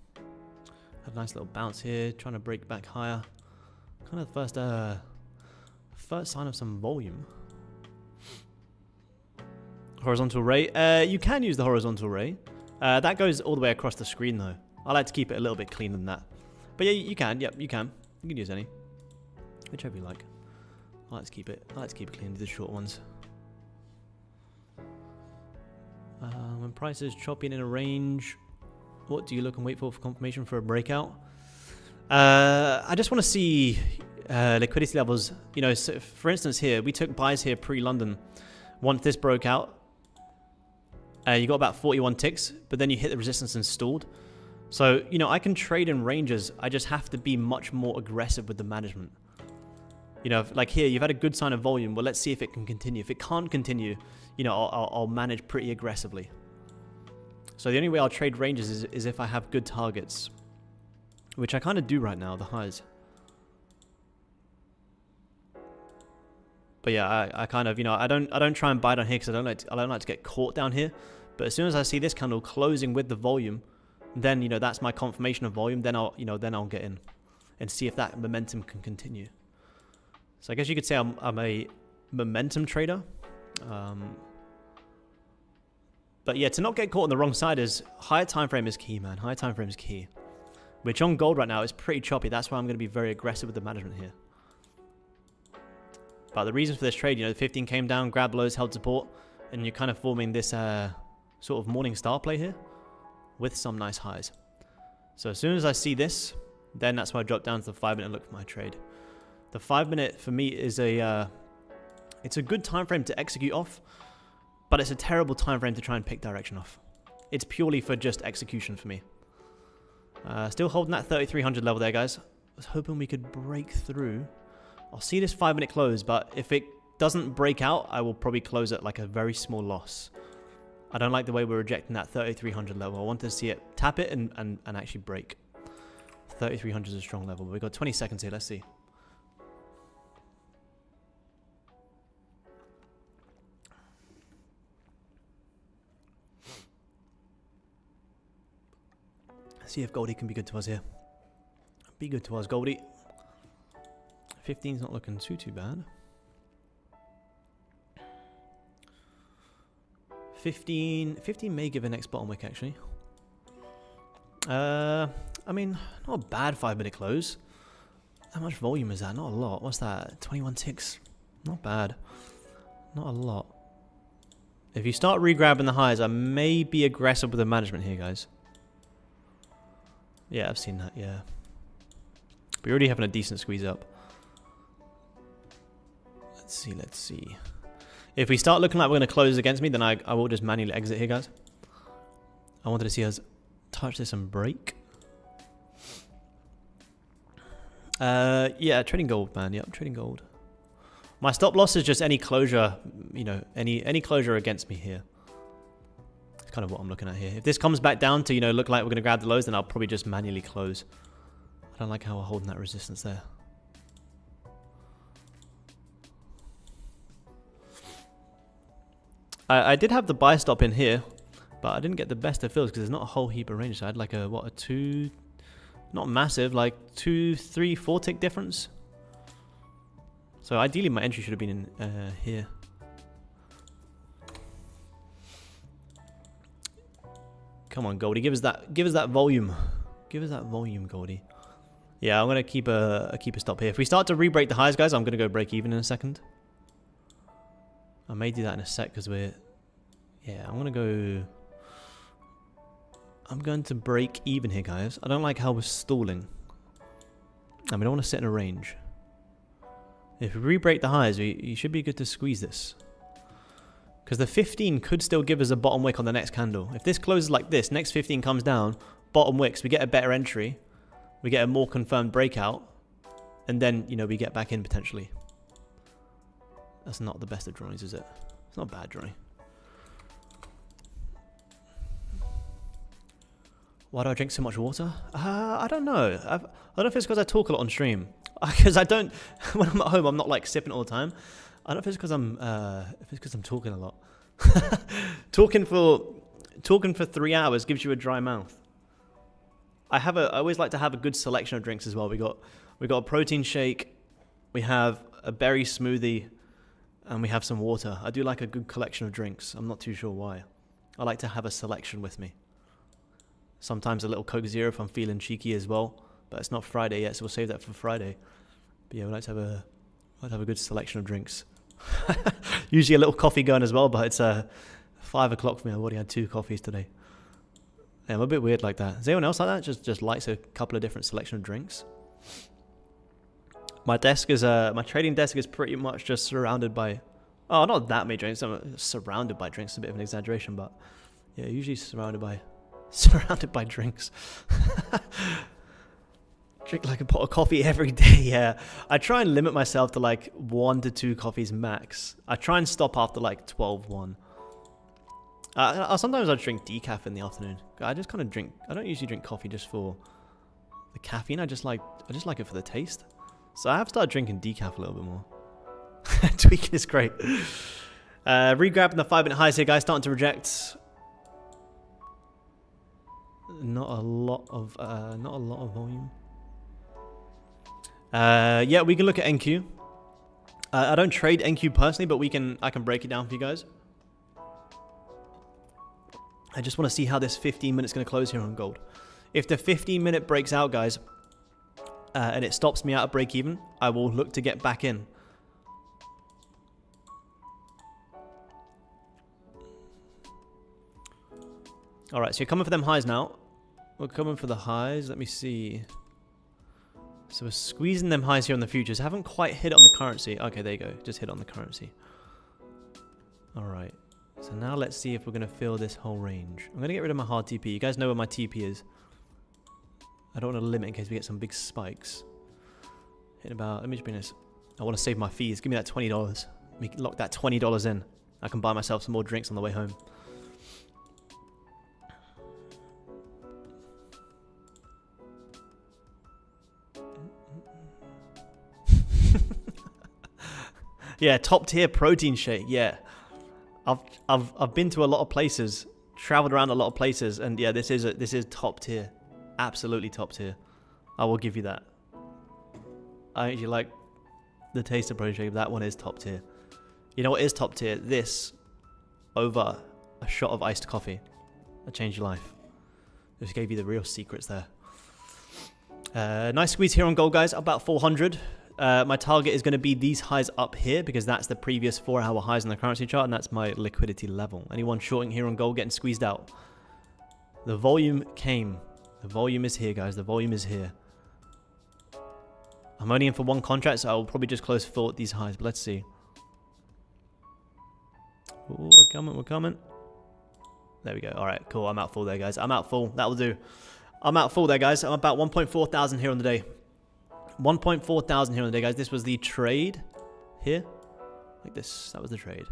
Had a nice little bounce here, trying to break back higher. Kind of the first sign of some volume. Horizontal ray. You can use the horizontal ray. That goes all the way across the screen though. I like to keep it a little bit cleaner than that. But yeah, you can. Yep, you can. You can use any. Whichever you like. I like to keep it clean, the short ones. When price is choppy and in a range, what do you look and wait for confirmation for a breakout? I just want to see liquidity levels. You know, so for instance here, we took buys here pre-London. Once this broke out, You got about 41 ticks, but then you hit the resistance and stalled. So, you know, I can trade in ranges. I just have to be much more aggressive with the management. You know, like here, you've had a good sign of volume. Well, let's see if it can continue. If it can't continue, you know, I'll manage pretty aggressively. So the only way I'll trade ranges is if I have good targets, which I kind of do right now, the highs. But yeah, I kind of, you know, I don't try and buy down here because I don't like to get caught down here. But as soon as I see this candle closing with the volume, then, you know, that's my confirmation of volume. Then I'll get in and see if that momentum can continue. So I guess you could say I'm a momentum trader. But yeah, to not get caught on the wrong side is higher time frame is key, man. Higher time frame is key. Which on gold right now is pretty choppy. That's why I'm going to be very aggressive with the management here. But the reasons for this trade, you know, the 15 came down, grabbed lows, held support, and you're kind of forming this sort of morning star play here with some nice highs. So as soon as I see this, then that's why I drop down to the 5-minute look for my trade. The 5-minute for me is it's a good time frame to execute off, but it's a terrible time frame to try and pick direction off. It's purely for just execution for me. Still holding that 3,300 level there, guys. I was hoping we could break through. I'll see this 5-minute close, but if it doesn't break out, I will probably close at like a very small loss. I don't like the way we're rejecting that 3,300 level. I want to see it tap it and actually break. 3,300 is a strong level, but we've got 20 seconds here. Let's see. See if Goldie can be good to us here. Be good to us, Goldie. 15's not looking too bad. 15 may give a next bottom wick actually. I mean, not a bad 5-minute close. How much volume is that? Not a lot. What's that? 21 ticks. Not bad. Not a lot. If you start re-grabbing the highs, I may be aggressive with the management here, guys. Yeah, I've seen that, yeah. We're already having a decent squeeze up. Let's see. If we start looking like we're going to close against me, then I will just manually exit here, guys. I wanted to see us touch this and break. Yeah, trading gold, man. Yep, trading gold. My stop loss is just any closure, you know, any closure against me here. It's kind of what I'm looking at here. If this comes back down to, you know, look like we're going to grab the lows, then I'll probably just manually close. I don't like how we're holding that resistance there. I did have the buy stop in here, but I didn't get the best of fills because there's not a whole heap of range. So I had like a, what, a 2, not massive, like 2, 3, 4 tick difference. So ideally my entry should have been in here. Come on, Goldie, give us that volume. Give us that volume, Goldie. Yeah, I'm gonna keep a stop here. If we start to re-break the highs, guys, I'm gonna go break even in a second. I may do that in a sec because we're... Yeah, I'm going to break even here, guys. I don't like how we're stalling. And we don't want to sit in a range. If we re-break the highs, you should be good to squeeze this. Because the 15 could still give us a bottom wick on the next candle. If this closes like this, next 15 comes down, bottom wicks, we get a better entry. We get a more confirmed breakout. And then, you know, we get back in potentially. That's not the best of drawings, is it? It's not a bad drawing. Why do I drink so much water? I don't know. I don't know if it's because I talk a lot on stream. Because I don't, when I'm at home, I'm not like sipping all the time. I don't know if it's because I'm talking a lot. Talking for 3 hours gives you a dry mouth. I always like to have a good selection of drinks as well. We got a protein shake, we have a berry smoothie, and we have some water. I do like a good collection of drinks. I'm not too sure why. I like to have a selection with me. Sometimes a little Coke Zero if I'm feeling cheeky as well. But it's not Friday yet, so we'll save that for Friday. But yeah, we like to have a good selection of drinks. Usually a little coffee going as well, but it's 5 o'clock for me. I've already had 2 coffees today. Yeah, I'm a bit weird like that. Is anyone else like that? Just likes a couple of different selection of drinks. My trading desk is pretty much just surrounded by, oh, not that many drinks. I'm surrounded by drinks. It's a bit of an exaggeration, but Yeah, usually surrounded by drinks. Drink like a pot of coffee every day. Yeah, I try and limit myself to like 1 to 2 coffees max. I try and stop after like 12-1. Sometimes I drink decaf in the afternoon. I just kind of drink. I don't usually drink coffee just for the caffeine. I just like it for the taste. So I have started drinking decaf a little bit more. Tweaking is great. Regrabbing the 5-minute highs here, guys. Starting to reject. Not a lot of volume. Yeah, we can look at NQ. I don't trade NQ personally, but I can break it down for you guys. I just want to see how this 15 minutes going to close here on gold. If the 15-minute breaks out, guys, and it stops me out at break even, I will look to get back in. All right, so you're coming for them highs now. We're coming for the highs. Let me see. So we're squeezing them highs here on the futures. Haven't quite hit on the currency. Okay, there you go. Just hit on the currency. All right. So now let's see if we're going to fill this whole range. I'm going to get rid of my hard TP. You guys know where my TP is. I don't want to limit in case we get some big spikes. Hit about... Let me just bring this... I want to save my fees. Give me that $20. Let me lock that $20 in. I can buy myself some more drinks on the way home. Yeah, top tier protein shake. Yeah, I've been to a lot of places, traveled around a lot of places, and yeah, this is top tier, absolutely top tier. I will give you that. I actually like the taste of protein shake. That one is top tier. You know what is top tier? This over a shot of iced coffee. That changed your life. Just gave you the real secrets there. Nice squeeze here on gold, guys. About 400. My target is going to be these highs up here because that's the previous 4-hour highs on the currency chart, and that's my liquidity level. Anyone shorting here on gold getting squeezed out. The volume came. The volume is here, guys. The volume is here. I'm only in for one contract, so I'll probably just close full at these highs, but let's see. Ooh, we're coming, we're coming. There we go. All right, cool. I'm out full there, guys. I'm out full. That'll do. I'm out full there, guys. I'm about 1.4 thousand here on the day. 1.4 thousand here on the day, guys. This was the trade here. Like this. That was the trade.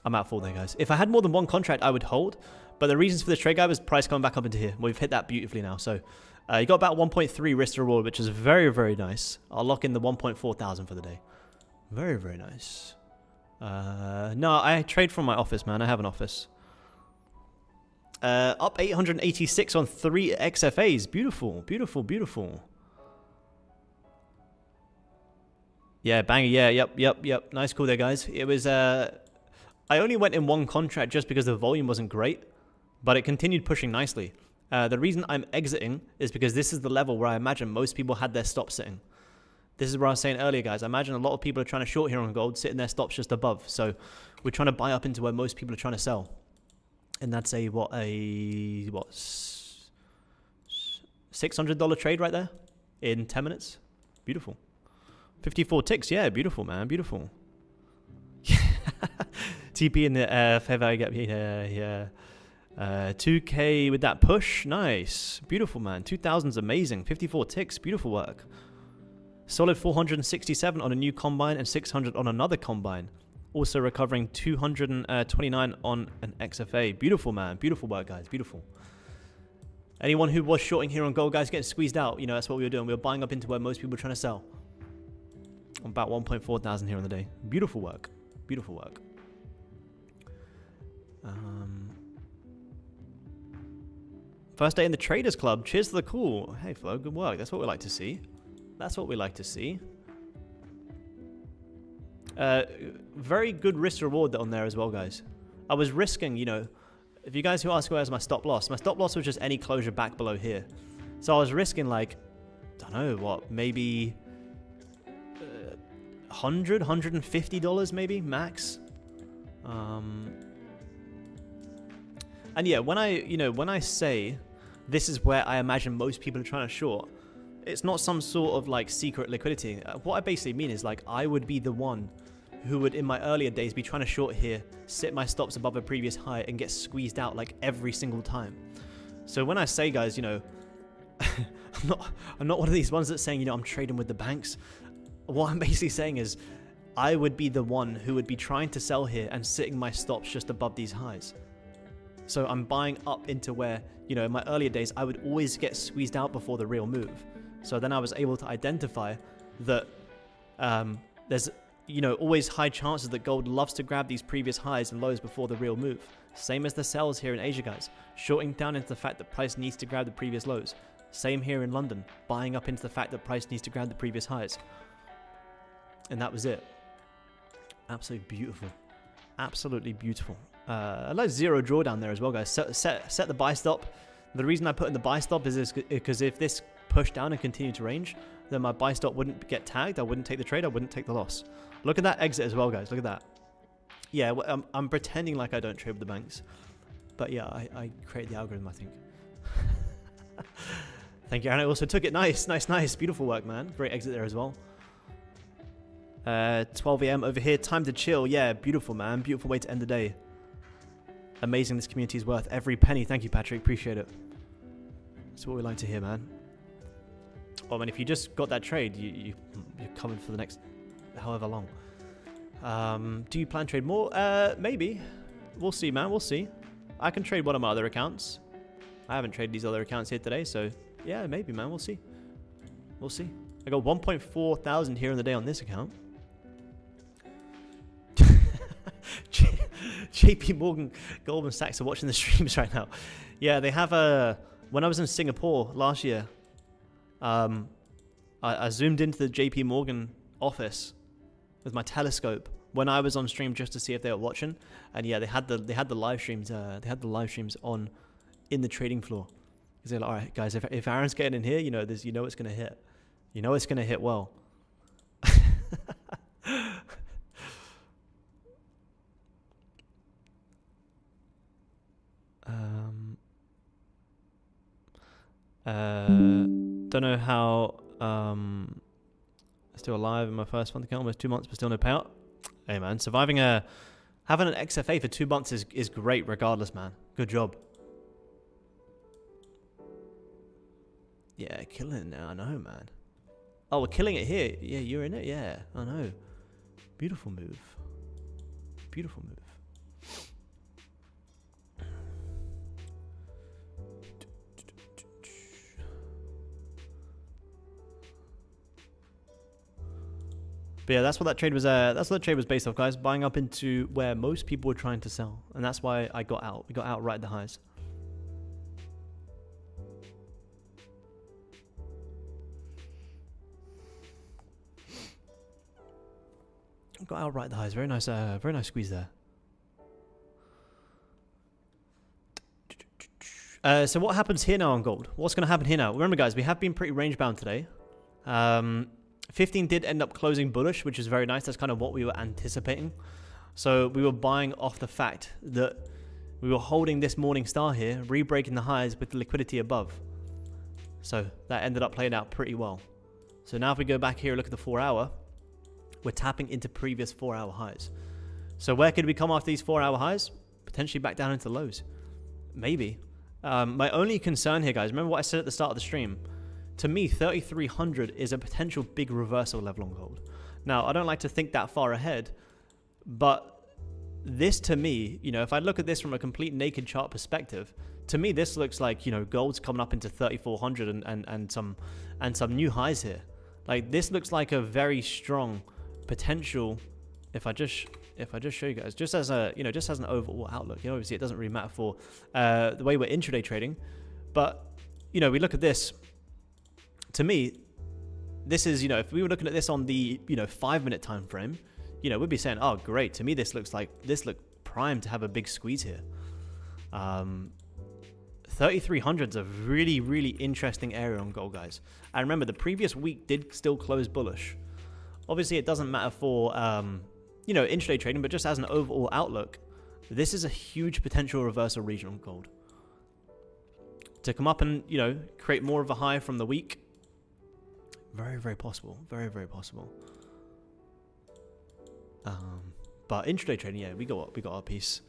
I'm out full there, guys. If I had more than one contract, I would hold. But the reasons for this trade, guys, was price coming back up into here. We've hit that beautifully now. So you got about 1.3 risk to reward, which is very, very nice. I'll lock in the 1.4 thousand for the day. Very, very nice. No, I trade from my office, man. I have an office. Up 886 on 3 XFAs. Beautiful, beautiful, beautiful. Yeah, banger. Yeah, yep. Nice call there, guys. It was, I only went in one contract just because the volume wasn't great, but it continued pushing nicely. The reason I'm exiting is because this is the level where I imagine most people had their stops sitting. This is what I was saying earlier, guys. I imagine a lot of people are trying to short here on gold, sitting their stops just above. So we're trying to buy up into where most people are trying to sell. And that's a $600 trade right there in 10 minutes. Beautiful. 54 ticks. Yeah, beautiful, man. Beautiful. TP in the fair value gap. Yeah. 2K with that push. Nice. Beautiful, man. 2,000's amazing. 54 ticks. Beautiful work. Solid 467 on a new combine and 600 on another combine. Also recovering 229 on an XFA. Beautiful, man. Beautiful work, guys. Beautiful. Anyone who was shorting here on gold, guys, getting squeezed out. You know, that's what we were doing. We were buying up into where most people were trying to sell. About 1.4 thousand here on the day. Beautiful work. Beautiful work. First day in the Traders Club. Cheers to the call. Hey, Flo, good work. That's what we like to see. That's what we like to see. Very good risk reward on there as well, guys. I was risking, you know, if you guys who ask where's my stop loss was just any closure back below here. So I was risking like, I don't know what, maybe $100, $150 maybe max. And yeah, when I say this is where I imagine most people are trying to short, it's not some sort of like secret liquidity. What I basically mean is like I would be the one who would in my earlier days be trying to short here, sit my stops above a previous high and get squeezed out like every single time. So when I say, guys, you know, I'm not one of these ones that's saying, you know, I'm trading with the banks. What I'm basically saying is I would be the one who would be trying to sell here and sitting my stops just above these highs. So I'm buying up into where, you know, in my earlier days, I would always get squeezed out before the real move. So then I was able to identify that there's, you know, always high chances that gold loves to grab these previous highs and lows before the real move. Same as the sells here in Asia, guys. Shorting down into the fact that price needs to grab the previous lows. Same here in London. Buying up into the fact that price needs to grab the previous highs. And that was it. Absolutely beautiful. Absolutely beautiful. I like zero drawdown there as well, guys. Set the buy stop. The reason I put in the buy stop is because if this pushed down and continued to range, then my buy stop wouldn't get tagged. I wouldn't take the trade. I wouldn't take the loss. Look at that exit as well, guys. Look at that. Yeah, I'm pretending like I don't trade with the banks. But yeah, I created the algorithm, I think. Thank you, and I also took it. Nice. Beautiful work, man. Great exit there as well. 12 a.m. over here. Time to chill. Yeah, beautiful, man. Beautiful way to end the day. Amazing. This community is worth every penny. Thank you, Patrick. Appreciate it. That's what we like to hear, man. Oh, man, if you just got that trade, you're covered for the next however long. Do you plan to trade more? Maybe. We'll see, man. We'll see. I can trade one of my other accounts. I haven't traded these other accounts here today, so yeah, maybe, man. We'll see. We'll see. I got 1.4 thousand here in the day on this account. JP Morgan, Goldman Sachs are watching the streams right now. Yeah, they have a... When I was in Singapore last year, I zoomed into the JP Morgan office with my telescope when I was on stream just to see if they were watching. And yeah, they had the live streams. They had the live streams on in the trading floor. Because they're like, all right, guys, if Aaron's getting in here, you know it's gonna hit. You know it's gonna hit well. Don't know how. Still alive in my first fund account, almost 2 months, but still no payout. Hey man, having an XFA for 2 months is great, regardless, man. Good job. Yeah, killing it now. I know, man. Oh, we're killing it here. Yeah, you're in it. Yeah, I know. Beautiful move. Beautiful move. But yeah, that's what that trade was. That's what the trade was based off, guys. Buying up into where most people were trying to sell, and that's why I got out. We got out right at the highs. Got out right at the highs. Very nice squeeze there. So what happens here now on gold? What's going to happen here now? Remember, guys, we have been pretty range bound today. 15 did end up closing bullish, which is very nice. That's kind of what we were anticipating. So we were buying off the fact that we were holding this morning star here, re-breaking the highs with the liquidity above. So that ended up playing out pretty well. So now if we go back here and look at the 4 hour, we're tapping into previous 4 hour highs. So where could we come after these 4 hour highs? Potentially back down into lows. Maybe. My only concern here, guys, remember what I said at the start of the stream? To me, 3,300 is a potential big reversal level on gold. Now, I don't like to think that far ahead, but this to me, you know, if I look at this from a complete naked chart perspective, to me, this looks like, you know, gold's coming up into 3,400 and some new highs here. Like, this looks like a very strong potential. If I just show you guys, just as a, you know, just as an overall outlook, you know, obviously it doesn't really matter for the way we're intraday trading, but, you know, we look at this. To me, this is, you know, if we were looking at this on the, you know, 5-minute time frame, you know, we'd be saying, oh, great. To me, this looked primed to have a big squeeze here. 3,300 is a really, really interesting area on gold, guys. And remember, the previous week did still close bullish. Obviously, it doesn't matter for, you know, intraday trading, but just as an overall outlook, this is a huge potential reversal region on gold. To come up and, you know, create more of a high from the week. Very, very possible. Very, very possible. But intraday trading, yeah, we got our piece.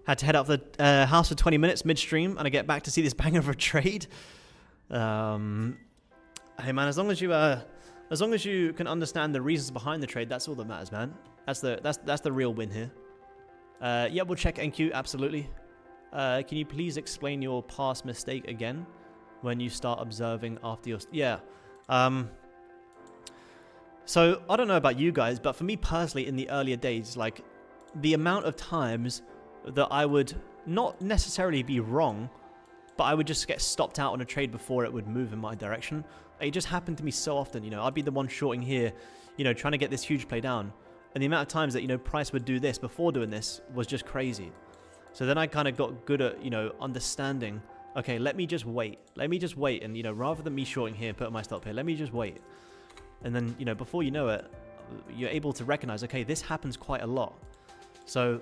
Had to head out the house for 20 minutes midstream, and I get back to see this banger of a trade. Hey man, as long as you can understand the reasons behind the trade, that's all that matters, man. That's the real win here. Yeah, we'll check NQ, absolutely. Can you please explain your past mistake again when you start observing after your... Yeah. So, I don't know about you guys, but for me personally, in the earlier days, like, the amount of times that I would not necessarily be wrong, but I would just get stopped out on a trade before it would move in my direction. It just happened to me so often, you know. I'd be the one shorting here, you know, trying to get this huge play down. And the amount of times that, you know, price would do this before doing this was just crazy. So then I kind of got good at, you know, understanding, okay, let me just wait. Let me just wait. And, you know, rather than me shorting here, putting my stop here, let me just wait. And then, you know, before you know it, you're able to recognize, okay, this happens quite a lot. So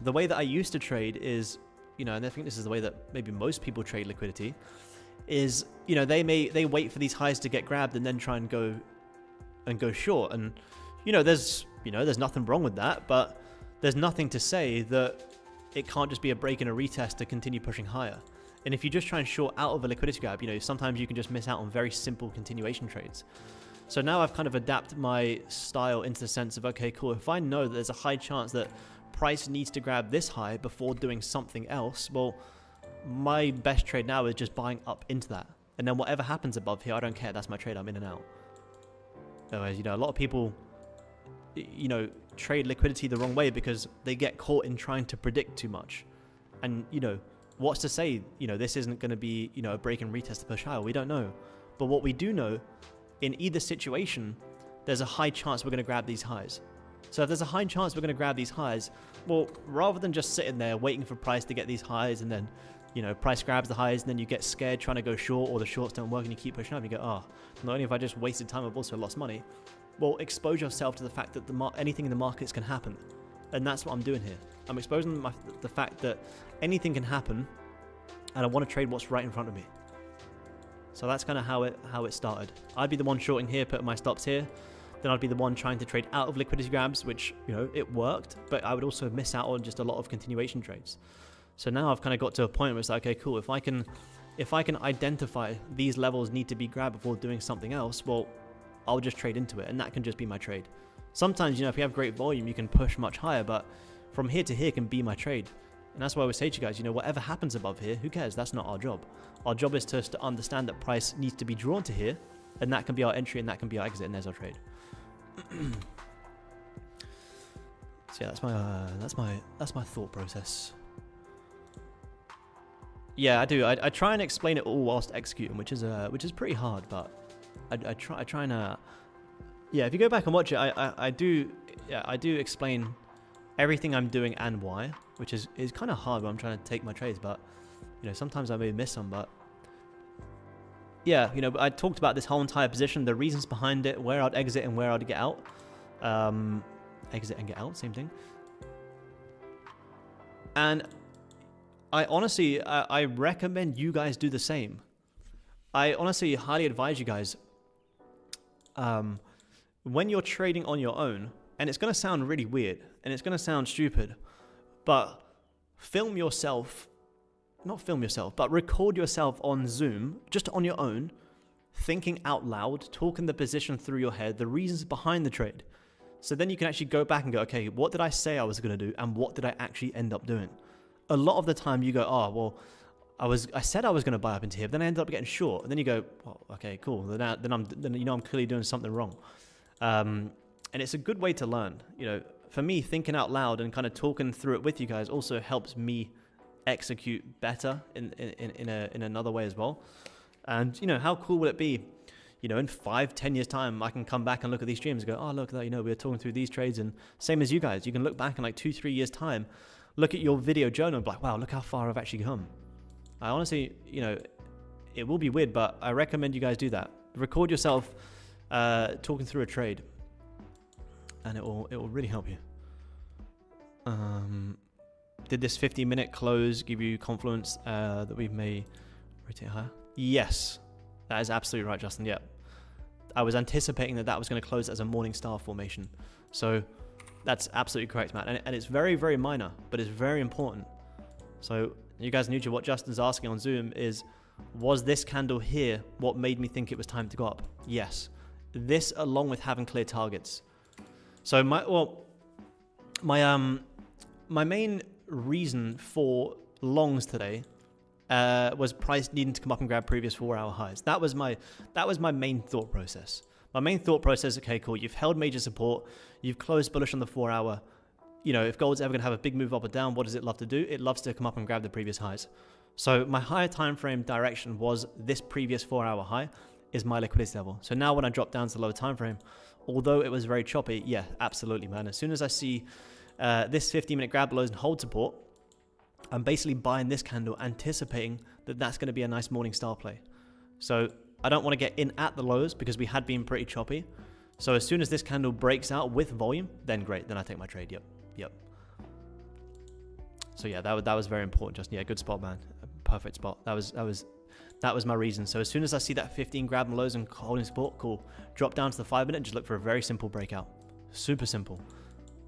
the way that I used to trade is, you know, and I think this is the way that maybe most people trade liquidity, is, you know, they wait for these highs to get grabbed and then try and go short. And, you know, there's nothing wrong with that, but there's nothing to say that it can't just be a break and a retest to continue pushing higher. And if you just try and short out of a liquidity grab, you know, sometimes you can just miss out on very simple continuation trades. So now I've kind of adapted my style into the sense of, okay, cool, if I know that there's a high chance that price needs to grab this high before doing something else, well, my best trade now is just buying up into that. And then whatever happens above here, I don't care. That's my trade. I'm in and out. Otherwise, you know, a lot of people, you know, trade liquidity the wrong way because they get caught in trying to predict too much. And, you know, what's to say, you know, this isn't going to be, you know, a break and retest to push higher? We don't know. But what we do know, in either situation, there's a high chance we're going to grab these highs. So if there's a high chance we're going to grab these highs, well, rather than just sitting there waiting for price to get these highs and then, you know, price grabs the highs and then you get scared trying to go short or the shorts don't work and you keep pushing up, you go, oh, not only have I just wasted time, I've also lost money. Well, expose yourself to the fact that anything in the markets can happen. And that's what I'm doing here. I'm exposing the fact that anything can happen and I want to trade what's right in front of me. So that's kind of how it started. I'd be the one shorting here, putting my stops here. Then I'd be the one trying to trade out of liquidity grabs, which, you know, it worked, but I would also miss out on just a lot of continuation trades. So now I've kind of got to a point where it's like, okay, cool. If I can identify these levels need to be grabbed before doing something else, well, I'll just trade into it, and that can just be my trade. Sometimes, you know, if you have great volume, you can push much higher, but from here to here can be my trade. And that's why I always say to you guys, you know, whatever happens above here, who cares? That's not our job. Our job is to understand that price needs to be drawn to here, and that can be our entry and that can be our exit, and there's our trade. So yeah, that's my thought process. Yeah, I do. I try and explain it all whilst executing, which is pretty hard, but I try and yeah. If you go back and watch it, I do explain everything I'm doing and why, which is kind of hard when I'm trying to take my trades, but you know, sometimes I may miss some, but yeah, you know, I talked about this whole entire position, the reasons behind it, where I'd exit and where I'd get out. Exit and get out, same thing. And I honestly, I recommend you guys do the same. I honestly highly advise you guys, when you're trading on your own, and it's going to sound really weird, and it's going to sound stupid, but record yourself on Zoom, just on your own, thinking out loud, talking the position through your head, the reasons behind the trade. So then you can actually go back and go, okay, what did I say I was going to do, and what did I actually end up doing? A lot of the time you go, oh, well, I said I was going to buy up into here, but then I ended up getting short. And then you go, well, okay, cool. Then you know I'm clearly doing something wrong. And it's a good way to learn. You know, for me, thinking out loud and kind of talking through it with you guys also helps me execute better in another way as well. And you know, how cool will it be? You know, in 5-10 years time, I can come back and look at these streams and go, oh, look, you know, we were talking through these trades, and same as you guys, you can look back in like 2-3 years time, look at your video journal and be like, wow, look how far I've actually come. I honestly, you know, it will be weird, but I recommend you guys do that. Record yourself talking through a trade, and it will really help you. Did this 50-minute close give you confidence that we may rotate higher? Yes, that is absolutely right, Justin. Yeah, I was anticipating that was going to close as a morning star formation. So That's absolutely correct, Matt. And it's very, very minor, but it's very important. So you guys new to what Justin's asking on Zoom is, was this candle here what made me think it was time to go up? Yes. This along with having clear targets. So my main reason for longs today was price needing to come up and grab previous 4-hour highs. That was my main thought process. My main thought process, okay, cool, you've held major support, you've closed bullish on the 4-hour. You know, if gold's ever going to have a big move up or down, what does it love to do? It loves to come up and grab the previous highs. So my higher time frame direction was this previous 4-hour high is my liquidity level. So now when I drop down to the lower time frame, although it was very choppy, yeah, absolutely, man. As soon as I see this 15-minute grab lows and hold support, I'm basically buying this candle, anticipating that that's going to be a nice morning star play. So I don't want to get in at the lows because we had been pretty choppy. So as soon as this candle breaks out with volume, then great, then I take my trade. Yep. So yeah, that was very important. Just, yeah, good spot, man. Perfect spot. That was my reason. So as soon as I see that 15 grab and lows and holding support, cool. Drop down to the 5-minute, just look for a very simple breakout. Super simple.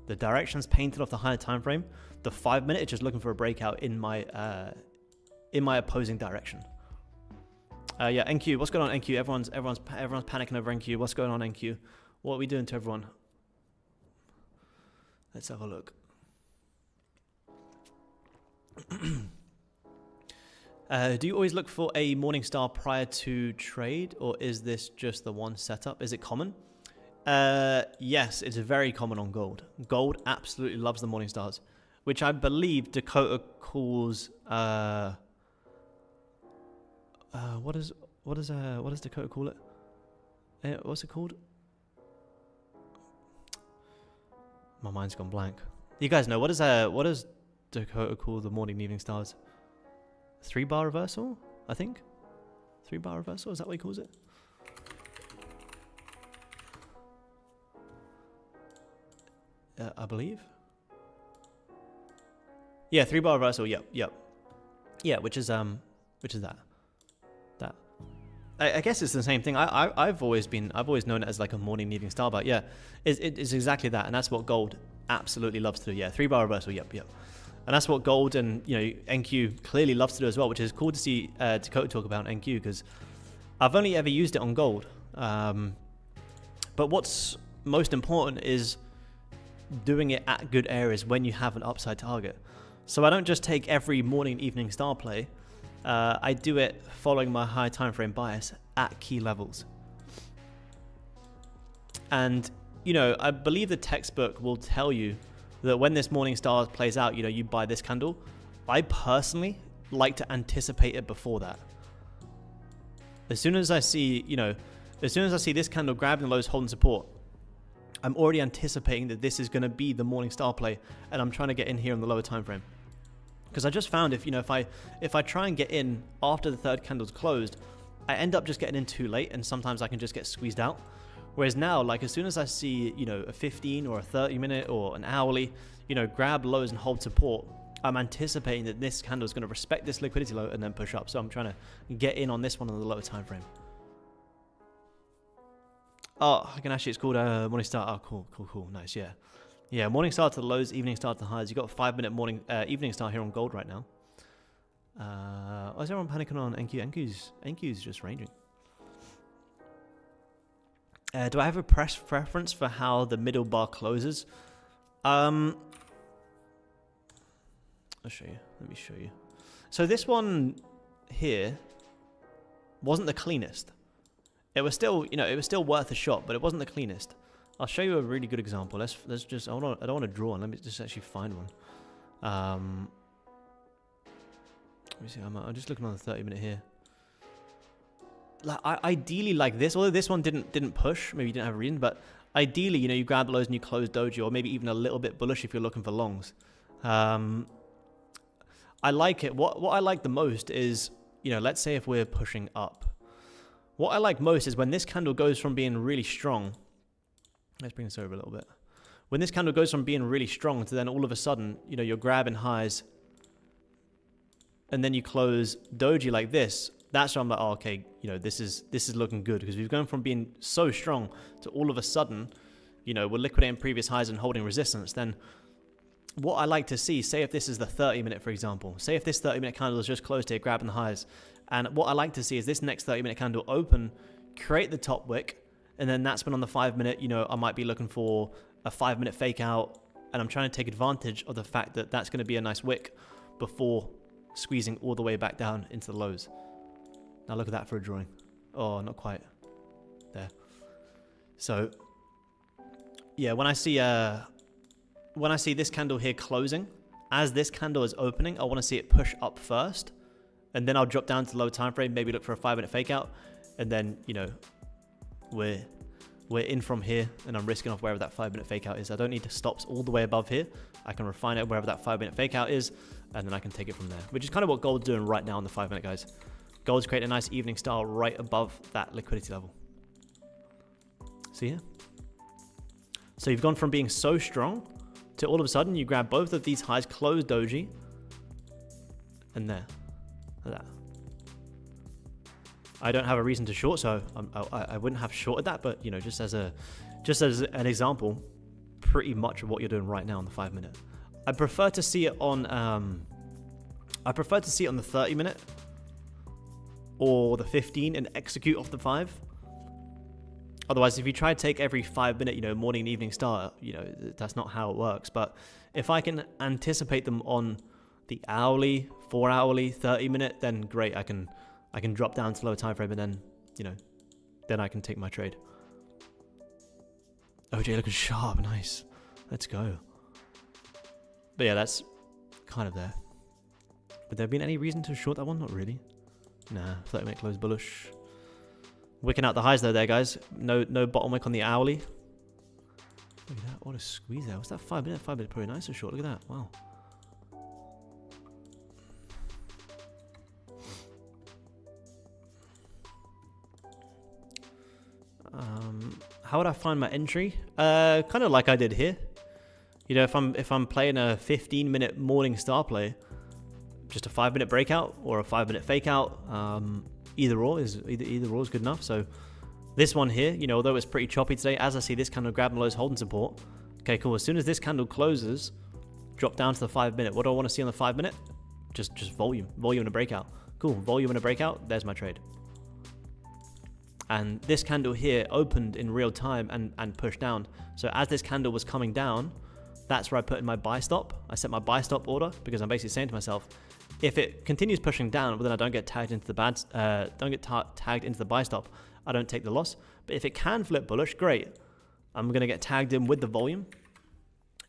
The direction's painted off the higher time frame. The 5-minute is just looking for a breakout in my opposing direction. Yeah, NQ. What's going on, NQ? Everyone's panicking over NQ. What's going on, NQ? What are we doing to everyone? Let's have a look. Do you always look for a morning star prior to trade, or is this just the one setup? Is it common? Yes, it's very common on gold. Gold absolutely loves the morning stars, which I believe Dakota calls. What does Dakota call it? What's it called? My mind's gone blank. You guys know what does Dakota call the morning and evening stars? 3-bar reversal, I think. 3-bar reversal, is that what he calls it? I believe. Yeah, 3-bar reversal. Yep. Yeah, which is that. I guess it's the same thing. I've always known it as like a morning and evening star, but yeah, it's exactly that, and that's what gold absolutely loves to do. Yeah, 3-bar reversal. Yep. And that's what gold and NQ clearly loves to do as well, which is cool to see Dakota talk about NQ, because I've only ever used it on gold. But what's most important is doing it at good areas when you have an upside target. So I don't just take every morning and evening star play. I do it following my high time frame bias at key levels. And I believe the textbook will tell you that when this morning star plays out, you buy this candle. I personally like to anticipate it before that. As soon as I see this candle grabbing the lows, holding support, I'm already anticipating that this is going to be the morning star play, and I'm trying to get in here on the lower time frame. Because I just found if I try and get in after the third candle's closed, I end up just getting in too late, and sometimes I can just get squeezed out. Whereas now, like as soon as I see, a 15 or a 30-minute or an hourly, grab lows and hold support, I'm anticipating that this candle is going to respect this liquidity low and then push up. So I'm trying to get in on this one on the lower time frame. Oh, I can actually, it's called morning star. Oh, cool, nice, yeah. Yeah, morning star to the lows, evening star to the highs. You've got a 5-minute morning, evening star here on gold right now. Is everyone panicking on NQ? NQ's just ranging. Do I have a preference for how the middle bar closes? I'll show you. Let me show you. So this one here wasn't the cleanest. It was still, it was still worth a shot, but it wasn't the cleanest. I'll show you a really good example. Let's just, I don't want to draw one. Let me just actually find one. Let me see. I'm just looking on the 30-minute here. Like ideally like this, although this one didn't push, maybe you didn't have a reason, but ideally, you grab lows and you close doji, or maybe even a little bit bullish if you're looking for longs. I like it. What I like the most is, let's say if we're pushing up. What I like most is when this candle goes from being really strong. Let's bring this over a little bit. When this candle goes from being really strong to then all of a sudden, you're grabbing highs and then you close doji like this. That's where I'm like, oh, okay, this is looking good, because we've gone from being so strong to all of a sudden, you know, we're liquidating previous highs and holding resistance, then what I like to see, say if this is the 30-minute, for example, say if this 30-minute candle is just closed here, grabbing the highs, and what I like to see is this next 30-minute candle open, create the top wick, and then that's when on the 5-minute, you know, I might be looking for a 5-minute fake out, and I'm trying to take advantage of the fact that that's going to be a nice wick before squeezing all the way back down into the lows. Now look at that for a drawing. Oh, not quite there. So yeah, when I see this candle here closing, as this candle is opening, I want to see it push up first, and then I'll drop down to the lower time frame, maybe look for a 5-minute fake out, and then, you know, we're in from here, and I'm risking off wherever that 5-minute fake out is. I don't need to stops all the way above here. I can refine it wherever that 5-minute fake out is, and then I can take it from there, which is kind of what gold's doing right now on the 5-minute, guys. Gold's creating a nice evening style right above that liquidity level. See here? So you've gone from being so strong to all of a sudden you grab both of these highs, close doji, and there. Look at that. I don't have a reason to short, so I wouldn't have shorted that, but you know, just as an example, pretty much of what you're doing right now on the 5-minute. I prefer to see it on the 30-minute or the 15 and execute off the 5. Otherwise, if you try to take every 5-minute, you know, morning and evening start, you know, that's not how it works. But if I can anticipate them on the hourly, 4-hourly, 30-minute, then great. I can drop down to lower time frame, and then, you know, then I can take my trade. OJ looking sharp, nice. Let's go. But yeah, that's kind of there. Would there have been any reason to short that one? Not really. Nah, 30-minute close bullish. Wicking out the highs though there, guys. No bottom wick on the hourly. Look at that. What a squeeze there. What's that 5-minute? 5-minute pretty nice or short. Look at that. Wow. How would I find my entry? Kind of like I did here. You know, if I'm playing a 15-minute morning star play, just a 5-minute breakout or a 5-minute fake out, either or is good enough. So this one here, you know, although it's pretty choppy today, as I see this candle grabbing lows, holding support. Okay, cool. As soon as this candle closes, drop down to the 5-minute. What do I want to see on the 5-minute? Just volume and a breakout. Cool, volume and a breakout. There's my trade. And this candle here opened in real time and pushed down. So as this candle was coming down, that's where I put in my buy stop. I set my buy stop order because I'm basically saying to myself, if it continues pushing down, well, then I don't get tagged into the tagged into the buy stop. I don't take the loss. But if it can flip bullish, great. I'm going to get tagged in with the volume,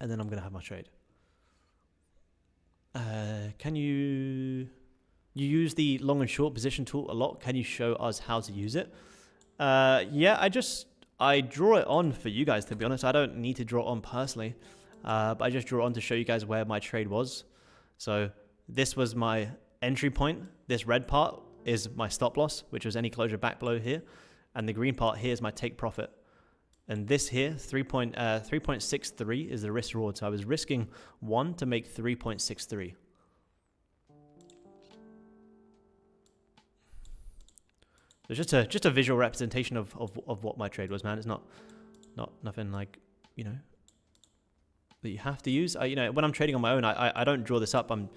and then I'm going to have my trade. Can you use the long and short position tool a lot? Can you show us how to use it? Yeah, I draw it on for you guys, to be honest. I don't need to draw it on personally, but I just draw it on to show you guys where my trade was. So this was my entry point. This red part is my stop loss, which was any closure back below here. And the green part here is my take profit. And this here, 3.63 is the risk reward. So I was risking 1 to make 3.63. So just a visual representation of what my trade was, man. It's not nothing like, you know, that you have to use. You know, when I'm trading on my own, I don't draw this up. I'm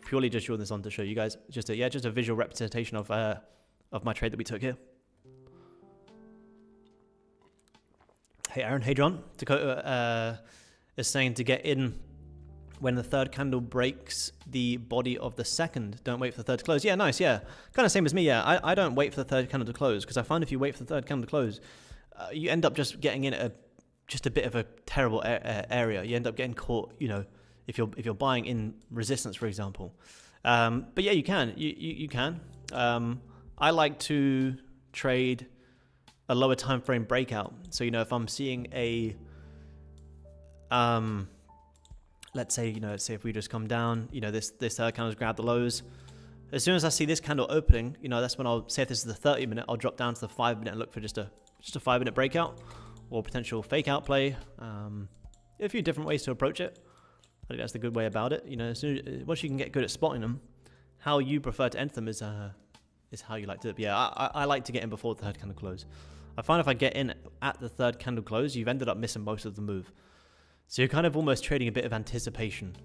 purely just drawing this on to show you guys. Just a visual representation of my trade that we took here. Hey Aaron, hey John. Dakota is saying to get in when the third candle breaks the body of the second. Don't wait for the third to close. Yeah, nice. Yeah, kind of same as me. Yeah, I don't wait for the third candle to close because I find if you wait for the third candle to close, you end up just getting in at just a bit of a terrible area. You end up getting caught, you know, if you're buying in resistance, for example. But yeah, you can. You can. I like to trade a lower time frame breakout. So, you know, if I'm seeing a let's say if we just come down, you know, this third candle's grab the lows. As soon as I see this candle opening, you know, that's when I'll say if this is the 30-minute, I'll drop down to the 5-minute and look for just a 5-minute breakout or potential fake out play. A few different ways to approach it. I think that's the good way about it. You know, once you can get good at spotting them, how you prefer to enter them is how you like to do it. But yeah, I like to get in before the third candle close. I find if I get in at the third candle close, you've ended up missing most of the move. So you're kind of almost trading a bit of anticipation.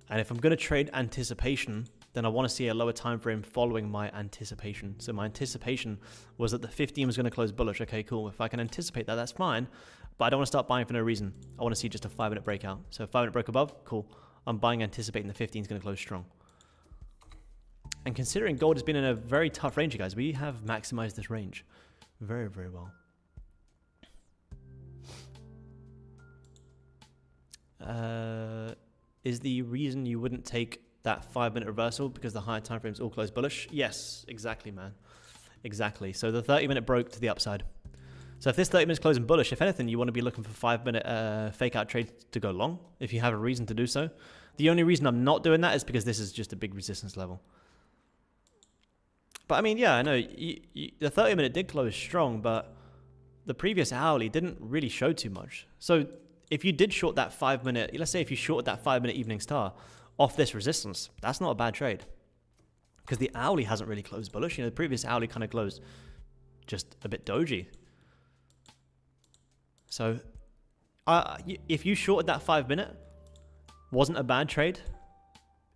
And if I'm going to trade anticipation, then I want to see a lower time frame following my anticipation. So my anticipation was that the 15 was going to close bullish. Okay, cool. If I can anticipate that, that's fine. But I don't want to start buying for no reason. I want to see just a 5-minute breakout. So 5-minute break above, cool. I'm buying anticipating the 15 is going to close strong. And considering gold has been in a very tough range, you guys, we have maximized this range very, very well. Is the reason you wouldn't take that 5-minute reversal because the higher time frames all close bullish? Yes, exactly, man. Exactly. So the 30-minute broke to the upside. So if this 30 minutes closing bullish, if anything, you want to be looking for 5-minute fake out trade to go long if you have a reason to do so. The only reason I'm not doing that is because this is just a big resistance level. But I mean, yeah, I know the 30-minute did close strong, but the previous hourly didn't really show too much. So if you did short that 5-minute, let's say if you shorted that 5-minute evening star off this resistance, that's not a bad trade. Because the hourly hasn't really closed bullish. You know, the previous hourly kind of closed just a bit doji. So if you shorted that 5-minute, wasn't a bad trade.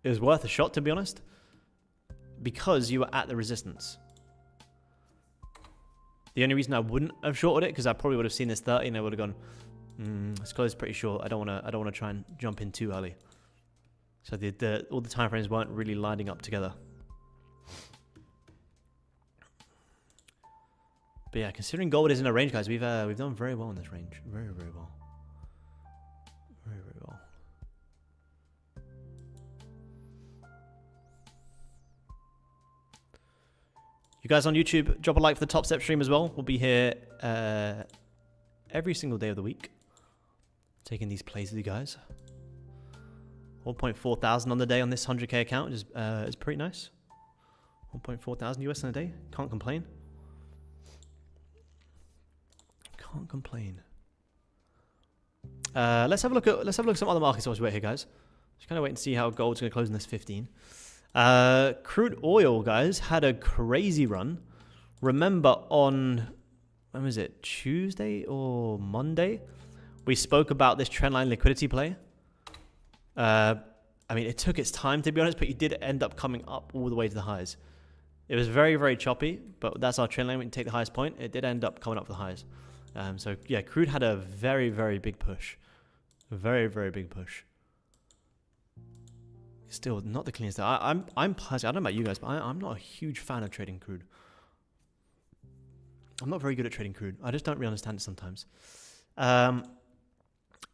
It was worth a shot, to be honest, because you were at the resistance. The only reason I wouldn't have shorted it, because I probably would have seen this 30 and I would have gone, it's closed pretty short. I don't want to try and jump in too early. So all the time frames weren't really lining up together. But yeah, considering gold is in a range, guys, we've done very well in this range. Very, very well. Very, very well. You guys on YouTube, drop a like for the Topstep stream as well. We'll be here every single day of the week, taking these plays with you guys. 1.4 thousand on the day on this 100k account is pretty nice. 1.4 thousand US in a day. Can't complain. Can't complain. Let's have a look at some other markets while we wait here, guys. Just kind of wait and see how gold's going to close in this 15. Crude oil, guys, had a crazy run. Remember on, when was it, Tuesday or Monday? We spoke about this trendline liquidity play. I mean, it took its time, to be honest, but you did end up coming up all the way to the highs. It was very, very choppy, but that's our trend line. We can take the highest point. It did end up coming up for the highs. So, yeah, crude had a very, very big push. A very, very big push. Still not the cleanest. I'm personally, I don't know about you guys, but I'm not a huge fan of trading crude. I'm not very good at trading crude. I just don't really understand it sometimes.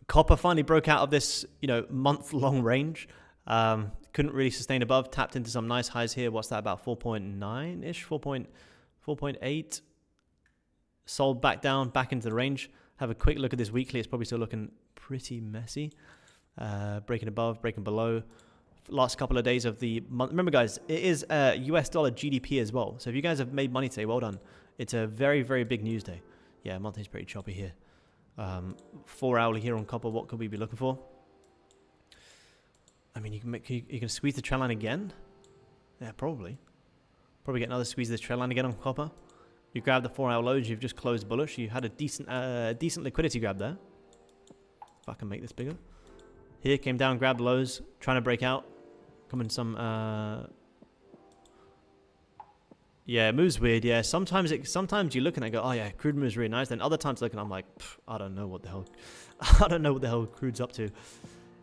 Copper finally broke out of this, month-long range. Couldn't really sustain above. Tapped into some nice highs here. What's that, about 4.9-ish? 4.8. Sold back down, back into the range. Have a quick look at this weekly. It's probably still looking pretty messy. Breaking above, breaking below. Last couple of days of the month. Remember, guys, it is US dollar GDP as well. So if you guys have made money today, well done. It's a very, very big news day. Yeah, monthly's pretty choppy here. 4 hourly here on copper. What could we be looking for? I mean, you can squeeze the trend line again. Yeah, probably. Probably get another squeeze of this trend line again on copper. You grab the 4-hour lows. You've just closed bullish. You had a decent liquidity grab there. If I can make this bigger. Here, came down, grabbed lows, trying to break out. Coming some, yeah, it moves weird, yeah. Sometimes you look and I go, oh yeah, crude moves really nice. Then other times looking, I'm like, I don't know what the hell, I don't know what the hell crude's up to.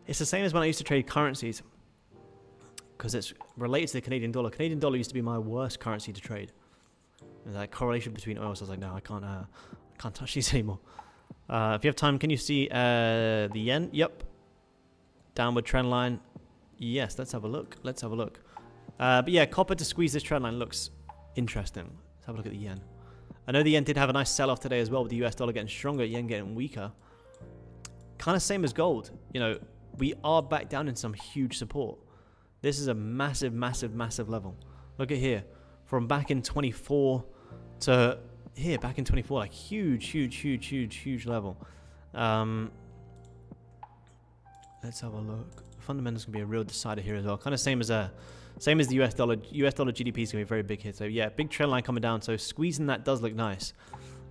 It's the same as when I used to trade currencies. Because it's related to the Canadian dollar. Canadian dollar used to be my worst currency to trade. There's that correlation between oil, so I was like, no, I can't touch these anymore. If you have time, can you see the yen? Yep. Downward trend line. Yes, let's have a look. Let's have a look. But yeah, copper to squeeze this trend line looks interesting. Let's have a look at the yen. I know the yen did have a nice sell-off today as well, with the US dollar getting stronger, yen getting weaker. Kind of same as gold. We are back down in some huge support. This is a massive, massive, massive level. Look at here. From back in 24 to here, back in 24, like huge, huge, huge, huge, huge level. Let's have a look. Fundamentals can be a real decider here as well. Kind of same as Same as the US dollar. US dollar GDP is going to be very big here. So yeah, big trend line coming down. So squeezing that does look nice.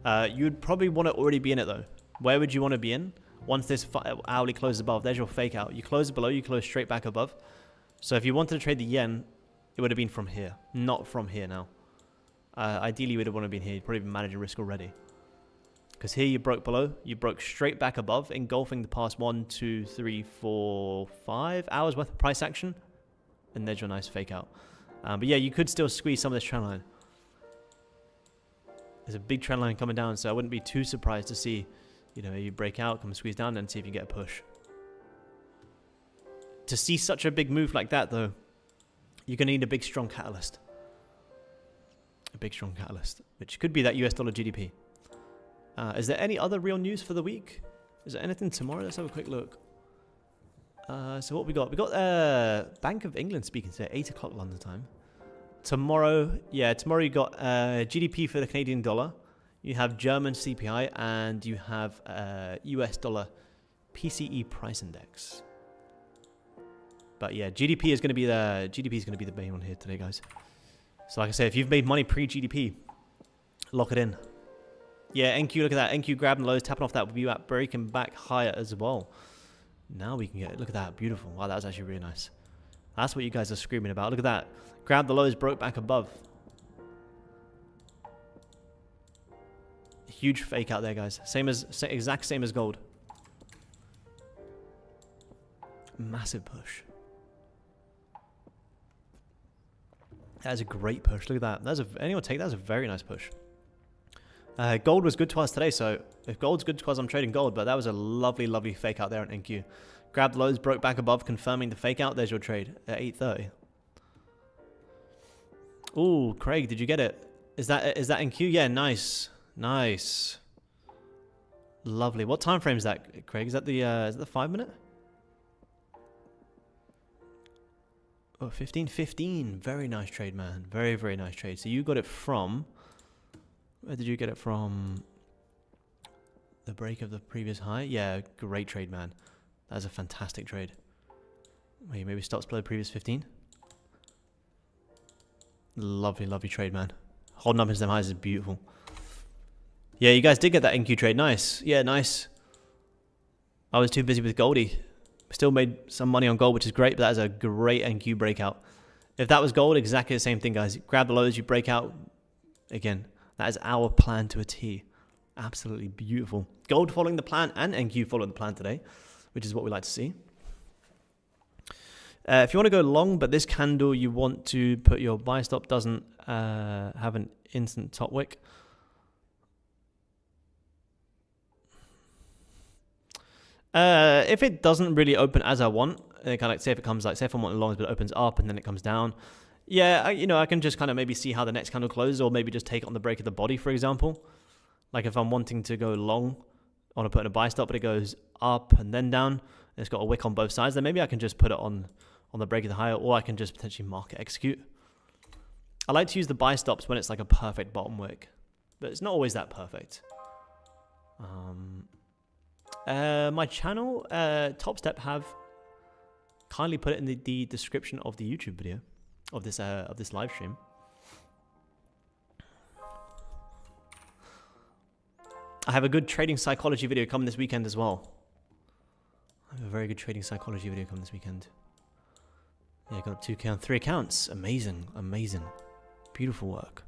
You'd probably want to already be in it though. Where would you want to be in? Once this hourly closes above, there's your fake out. You close below, you close straight back above. So if you wanted to trade the yen, it would have been from here, not from here now. Ideally, you would have wanted to be in here. You'd probably be managing risk already. Because here you broke below, you broke straight back above, engulfing the past 1, 2, 3, 4, 5 hours worth of price action. And there's your nice fake out. But yeah, you could still squeeze some of this trend line. There's a big trend line coming down, so I wouldn't be too surprised to see, you know, you break out, come and squeeze down, and see if you get a push. To see such a big move like that, though, you're going to need a big, strong catalyst. A big, strong catalyst, which could be that US dollar GDP. Is there any other real news for the week? Is there anything tomorrow? Let's have a quick look. So what we got? We got Bank of England speaking today, 8 o'clock London time. Tomorrow, yeah, tomorrow you got GDP for the Canadian dollar. You have German CPI, and you have US dollar PCE price index. But yeah, GDP is going to be the main one here today, guys. So like I say, if you've made money pre-GDP, lock it in. Yeah, NQ, look at that. NQ grabbing lows, tapping off that view at breaking back higher as well. Now we can get it. Look at that. Beautiful. Wow, that was actually really nice. That's what you guys are screaming about. Look at that. Grab the lows, broke back above. Huge fake out there, guys. Exact same as gold. Massive push. That is a great push. Look at that. Anyone take that? That's a very nice push. Gold was good to us today, so if gold's good to us, I'm trading gold, but that was a lovely, lovely fake out there on NQ. Grabbed lows, broke back above, confirming the fake out. There's your trade at 8:30. Ooh, Craig, did you get it? Is that NQ? Yeah, nice. Nice. Lovely. What time frame is that, Craig? Is that the 5 minute? Oh, 15. Very nice trade, man. Very, very nice trade. So you got it from... Where did you get it from? The break of the previous high? Yeah, great trade, man. That's a fantastic trade. Wait, maybe stops below the previous 15? Lovely, lovely trade, man. Holding up into them highs is beautiful. Yeah, you guys did get that NQ trade. Nice. Yeah, nice. I was too busy with Goldie. Still made some money on gold, which is great, but that is a great NQ breakout. If that was gold, exactly the same thing, guys. Grab the lows, you break out. Again, that is our plan to a T. Absolutely beautiful. Gold following the plan and NQ following the plan today, which is what we like to see. If you want to go long, but this candle you want to put your buy stop doesn't have an instant top wick. If it doesn't really open as I want, kind of like say if it comes like, say if I want longs but it opens up and then it comes down, yeah, I can just kind of maybe see how the next candle closes, or maybe just take it on the break of the body, for example. Like if I'm wanting to go long, I want to put in a buy stop, but it goes up and then down, and it's got a wick on both sides, then maybe I can just put it on the break of the higher, or I can just potentially market execute. I like to use the buy stops when it's like a perfect bottom wick, but it's not always that perfect. My channel, Topstep, have kindly put it in the description of the YouTube video of this live stream. I have a good trading psychology video coming this weekend as well. I have a very good trading psychology video coming this weekend. Yeah, got 2K on 3 accounts. Amazing, amazing, beautiful work.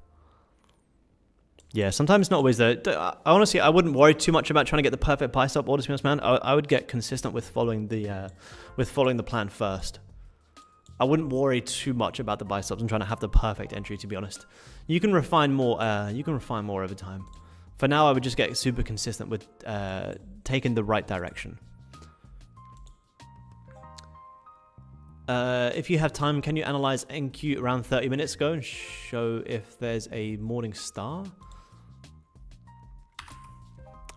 Yeah, sometimes it's not always there. Honestly, I wouldn't worry too much about trying to get the perfect buy stop order, to be honest, man. I would get consistent with following the plan first. I wouldn't worry too much about the buy stops and trying to have the perfect entry, to be honest. You can refine more. You can refine more over time. For now, I would just get super consistent with taking the right direction. If you have time, can you analyze NQ around 30 minutes ago and show if there's a morning star?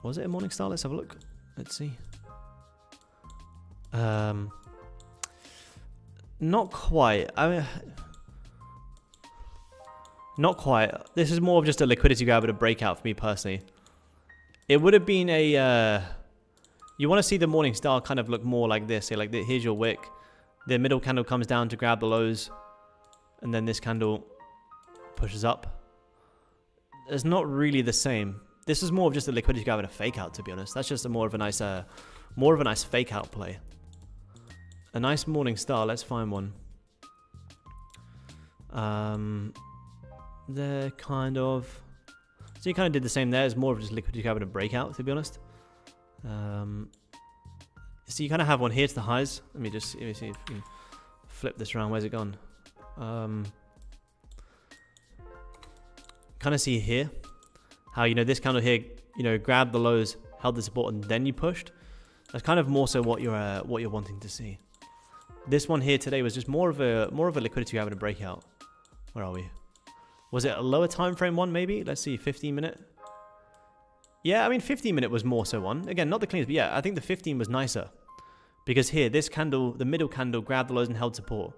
Was it a morning star? Let's have a look. Let's see. Not quite. Not quite. This is more of just a liquidity grab at a breakout for me personally. It would have been a... you want to see the morning star kind of look more like this. Say, like, here's your wick. The middle candle comes down to grab the lows. and then this candle pushes up. It's not really the same. This is more of just a liquidity grab and a fake out, to be honest. That's just more of a nice fake out play. A nice morning star. Let's find one. They're kind of... So you kind of did the same there. It's more of just liquidity grab and a breakout, to be honest. So you kind of have one here to the highs. Let me see if we can flip this around. Where's it gone? Kind of see here how, you know, this candle here, you know, grabbed the lows, held the support, and then you pushed. That's kind of more so what you're wanting to see. This one here today was just more of a liquidity grab and a breakout. Where are we? Was it a lower time frame one maybe? Let's see, 15 minute. Yeah, I mean 15 minute was more so one. Again, not the cleanest, but yeah, I think the 15 was nicer. Because here, this candle, the middle candle grabbed the lows and held support.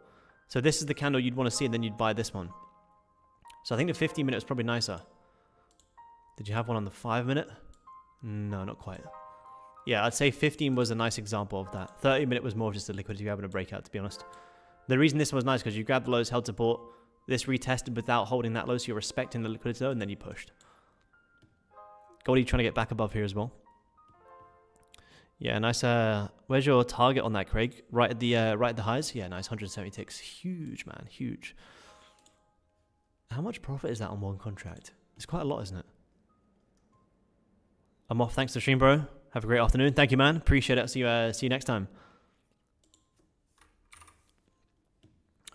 So this is the candle you'd want to see, and then you'd buy this one. So I think the 15 minute was probably nicer. Did you have one on the 5 minute? No, not quite. Yeah, I'd say 15 was a nice example of that. 30 minute was more of just a liquidity grab and a breakout, to be honest. The reason this one was nice because you grabbed the lows, held support. This retested without holding that low, so you're respecting the liquidity low, and then you pushed. Goldie trying to get back above here as well. Yeah, nice. Where's your target on that, Craig? Right at the highs. Yeah, nice. 170 ticks. Huge, man. Huge. How much profit is that on one contract? It's quite a lot, isn't it? I'm off. Thanks to stream, bro. Have a great afternoon. Thank you, man. Appreciate it. See you next time.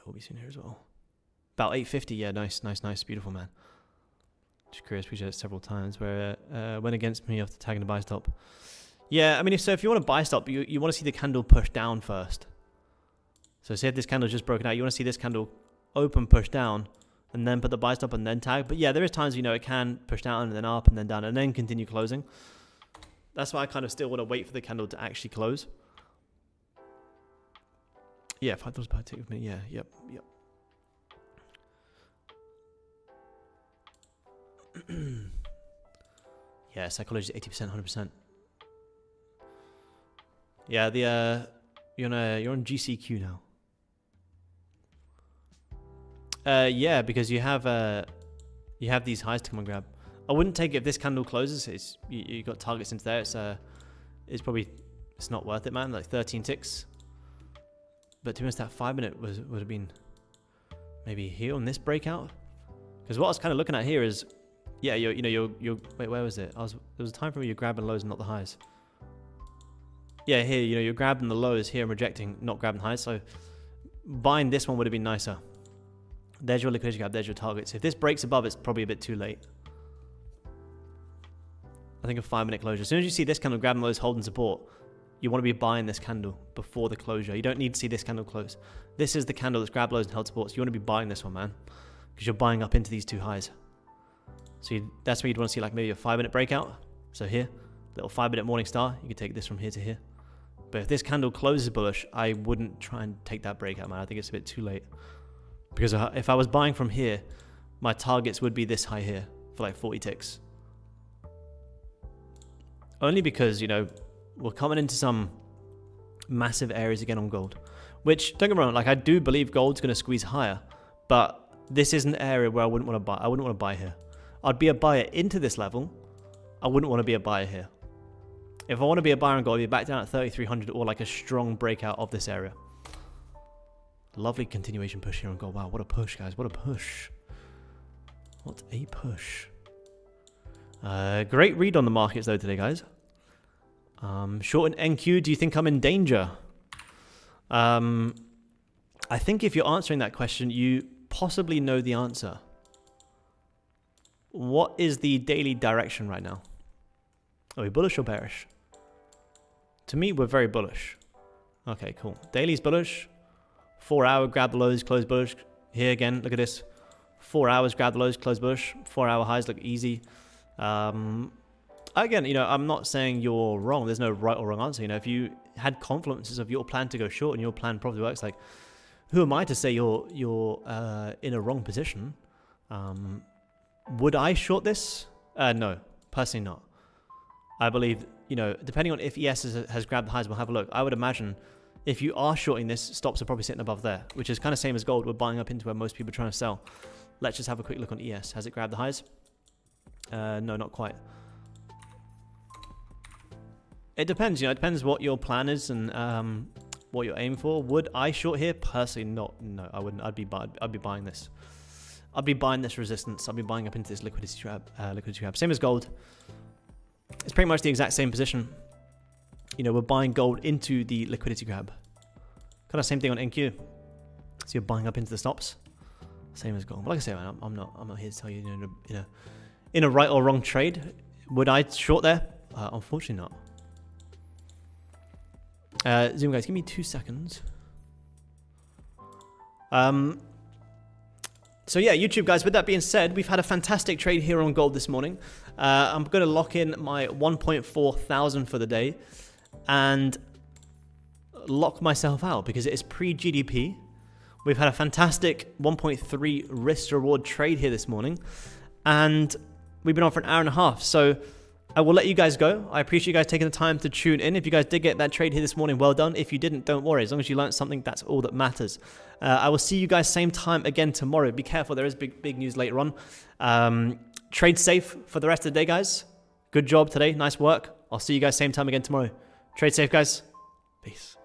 We'll be soon here as well. About 850. Yeah, nice. Beautiful, man. Just curious. Appreciate it several times where went against me after tagging the buy stop. Yeah, I mean, if you want to buy stop, you want to see the candle push down first. So say if this candle's just broken out, you want to see this candle open, push down, and then put the buy stop and then tag. But yeah, there is times, you know, it can push down and then up and then down and then continue closing. That's why I kind of still want to wait for the candle to actually close. Yeah, $5 per tick with me. Yeah, yep. Yeah, psychology is 80%, 100%. Yeah, you're on GCQ now. Yeah, because you have these highs to come and grab. I wouldn't take it if this candle closes. You got targets into there. It's not worth it, man. Like 13 ticks. But to be honest, that 5 minute would have been maybe here on this breakout. Because what I was kind of looking at here is, yeah, wait, where was it? There was a time frame where you're grabbing lows and not the highs. Yeah, here, you know, you're grabbing the lows here and rejecting, not grabbing highs. So buying this one would have been nicer. There's your liquidity grab, there's your targets. If this breaks above, it's probably a bit too late. I think a 5 minute closure. As soon as you see this candle grabbing lows, holding support, you want to be buying this candle before the closure. You don't need to see this candle close. This is the candle that's grabbed lows and held support. So you want to be buying this one, man. Because you're buying up into these two highs. So that's where you'd want to see like maybe a 5 minute breakout. So here, little 5 minute morning star. You could take this from here to here. But if this candle closes bullish, I wouldn't try and take that breakout, man. I think it's a bit too late. Because if I was buying from here, my targets would be this high here for like 40 ticks. Only because, you know, we're coming into some massive areas again on gold. Which, don't get me wrong, like I do believe gold's going to squeeze higher. But this is an area where I wouldn't want to buy. I wouldn't want to buy here. I'd be a buyer into this level. I wouldn't want to be a buyer here. If I want to be a buyer on gold, I'd be back down at 3,300 or like a strong breakout of this area. Lovely continuation push here on gold. Wow, what a push, guys. What a push. What a push. Great read on the markets, though, today, guys. Short and NQ, do you think I'm in danger? I think if you're answering that question, you possibly know the answer. What is the daily direction right now? Are we bullish or bearish? To me, we're very bullish. Okay, cool. Daily's bullish. 4 hour, grab the lows, close bullish. Here again, look at this. 4 hours, grab the lows, close bullish. 4 hour highs look easy. Again, you know, I'm not saying you're wrong. There's no right or wrong answer. You know, if you had confluences of your plan to go short and your plan probably works, like, who am I to say you're in a wrong position? Would I short this? No, personally not. I believe, you know, depending on if ES has grabbed the highs, we'll have a look. I would imagine If you are shorting this, stops are probably sitting above there, which is kind of same as gold. We're buying up into where most people are trying to sell. Let's just have a quick look on ES. Has it grabbed the highs? No, not quite. It depends, it depends what your plan is and what you're aiming for. Would I short here? Personally, not. No, I wouldn't. I'd be buying this. I'd be buying this resistance. I'd be buying up into this liquidity trap. Same as gold. It's pretty much the exact same position. We're buying gold into the liquidity grab. Kind of same thing on NQ. So you're buying up into the stops. Same as gold. But like I say, man, I'm not here to tell you, in a right or wrong trade. Would I short there? Unfortunately not. Zoom guys, give me 2 seconds. So yeah, YouTube guys, with that being said, we've had a fantastic trade here on gold this morning. I'm going to lock in my 1.4 thousand for the day and lock myself out because it is pre-GDP. We've had a fantastic 1.3 risk reward trade here this morning and we've been on for an hour and a half. So I will let you guys go. I appreciate you guys taking the time to tune in. If you guys did get that trade here this morning, well done. If you didn't, don't worry. As long as you learned something, that's all that matters. I will see you guys same time again tomorrow. Be careful. There is big news later on. Trade safe for the rest of the day, guys. Good job today. Nice work. I'll see you guys same time again tomorrow. Trade safe, guys. Peace.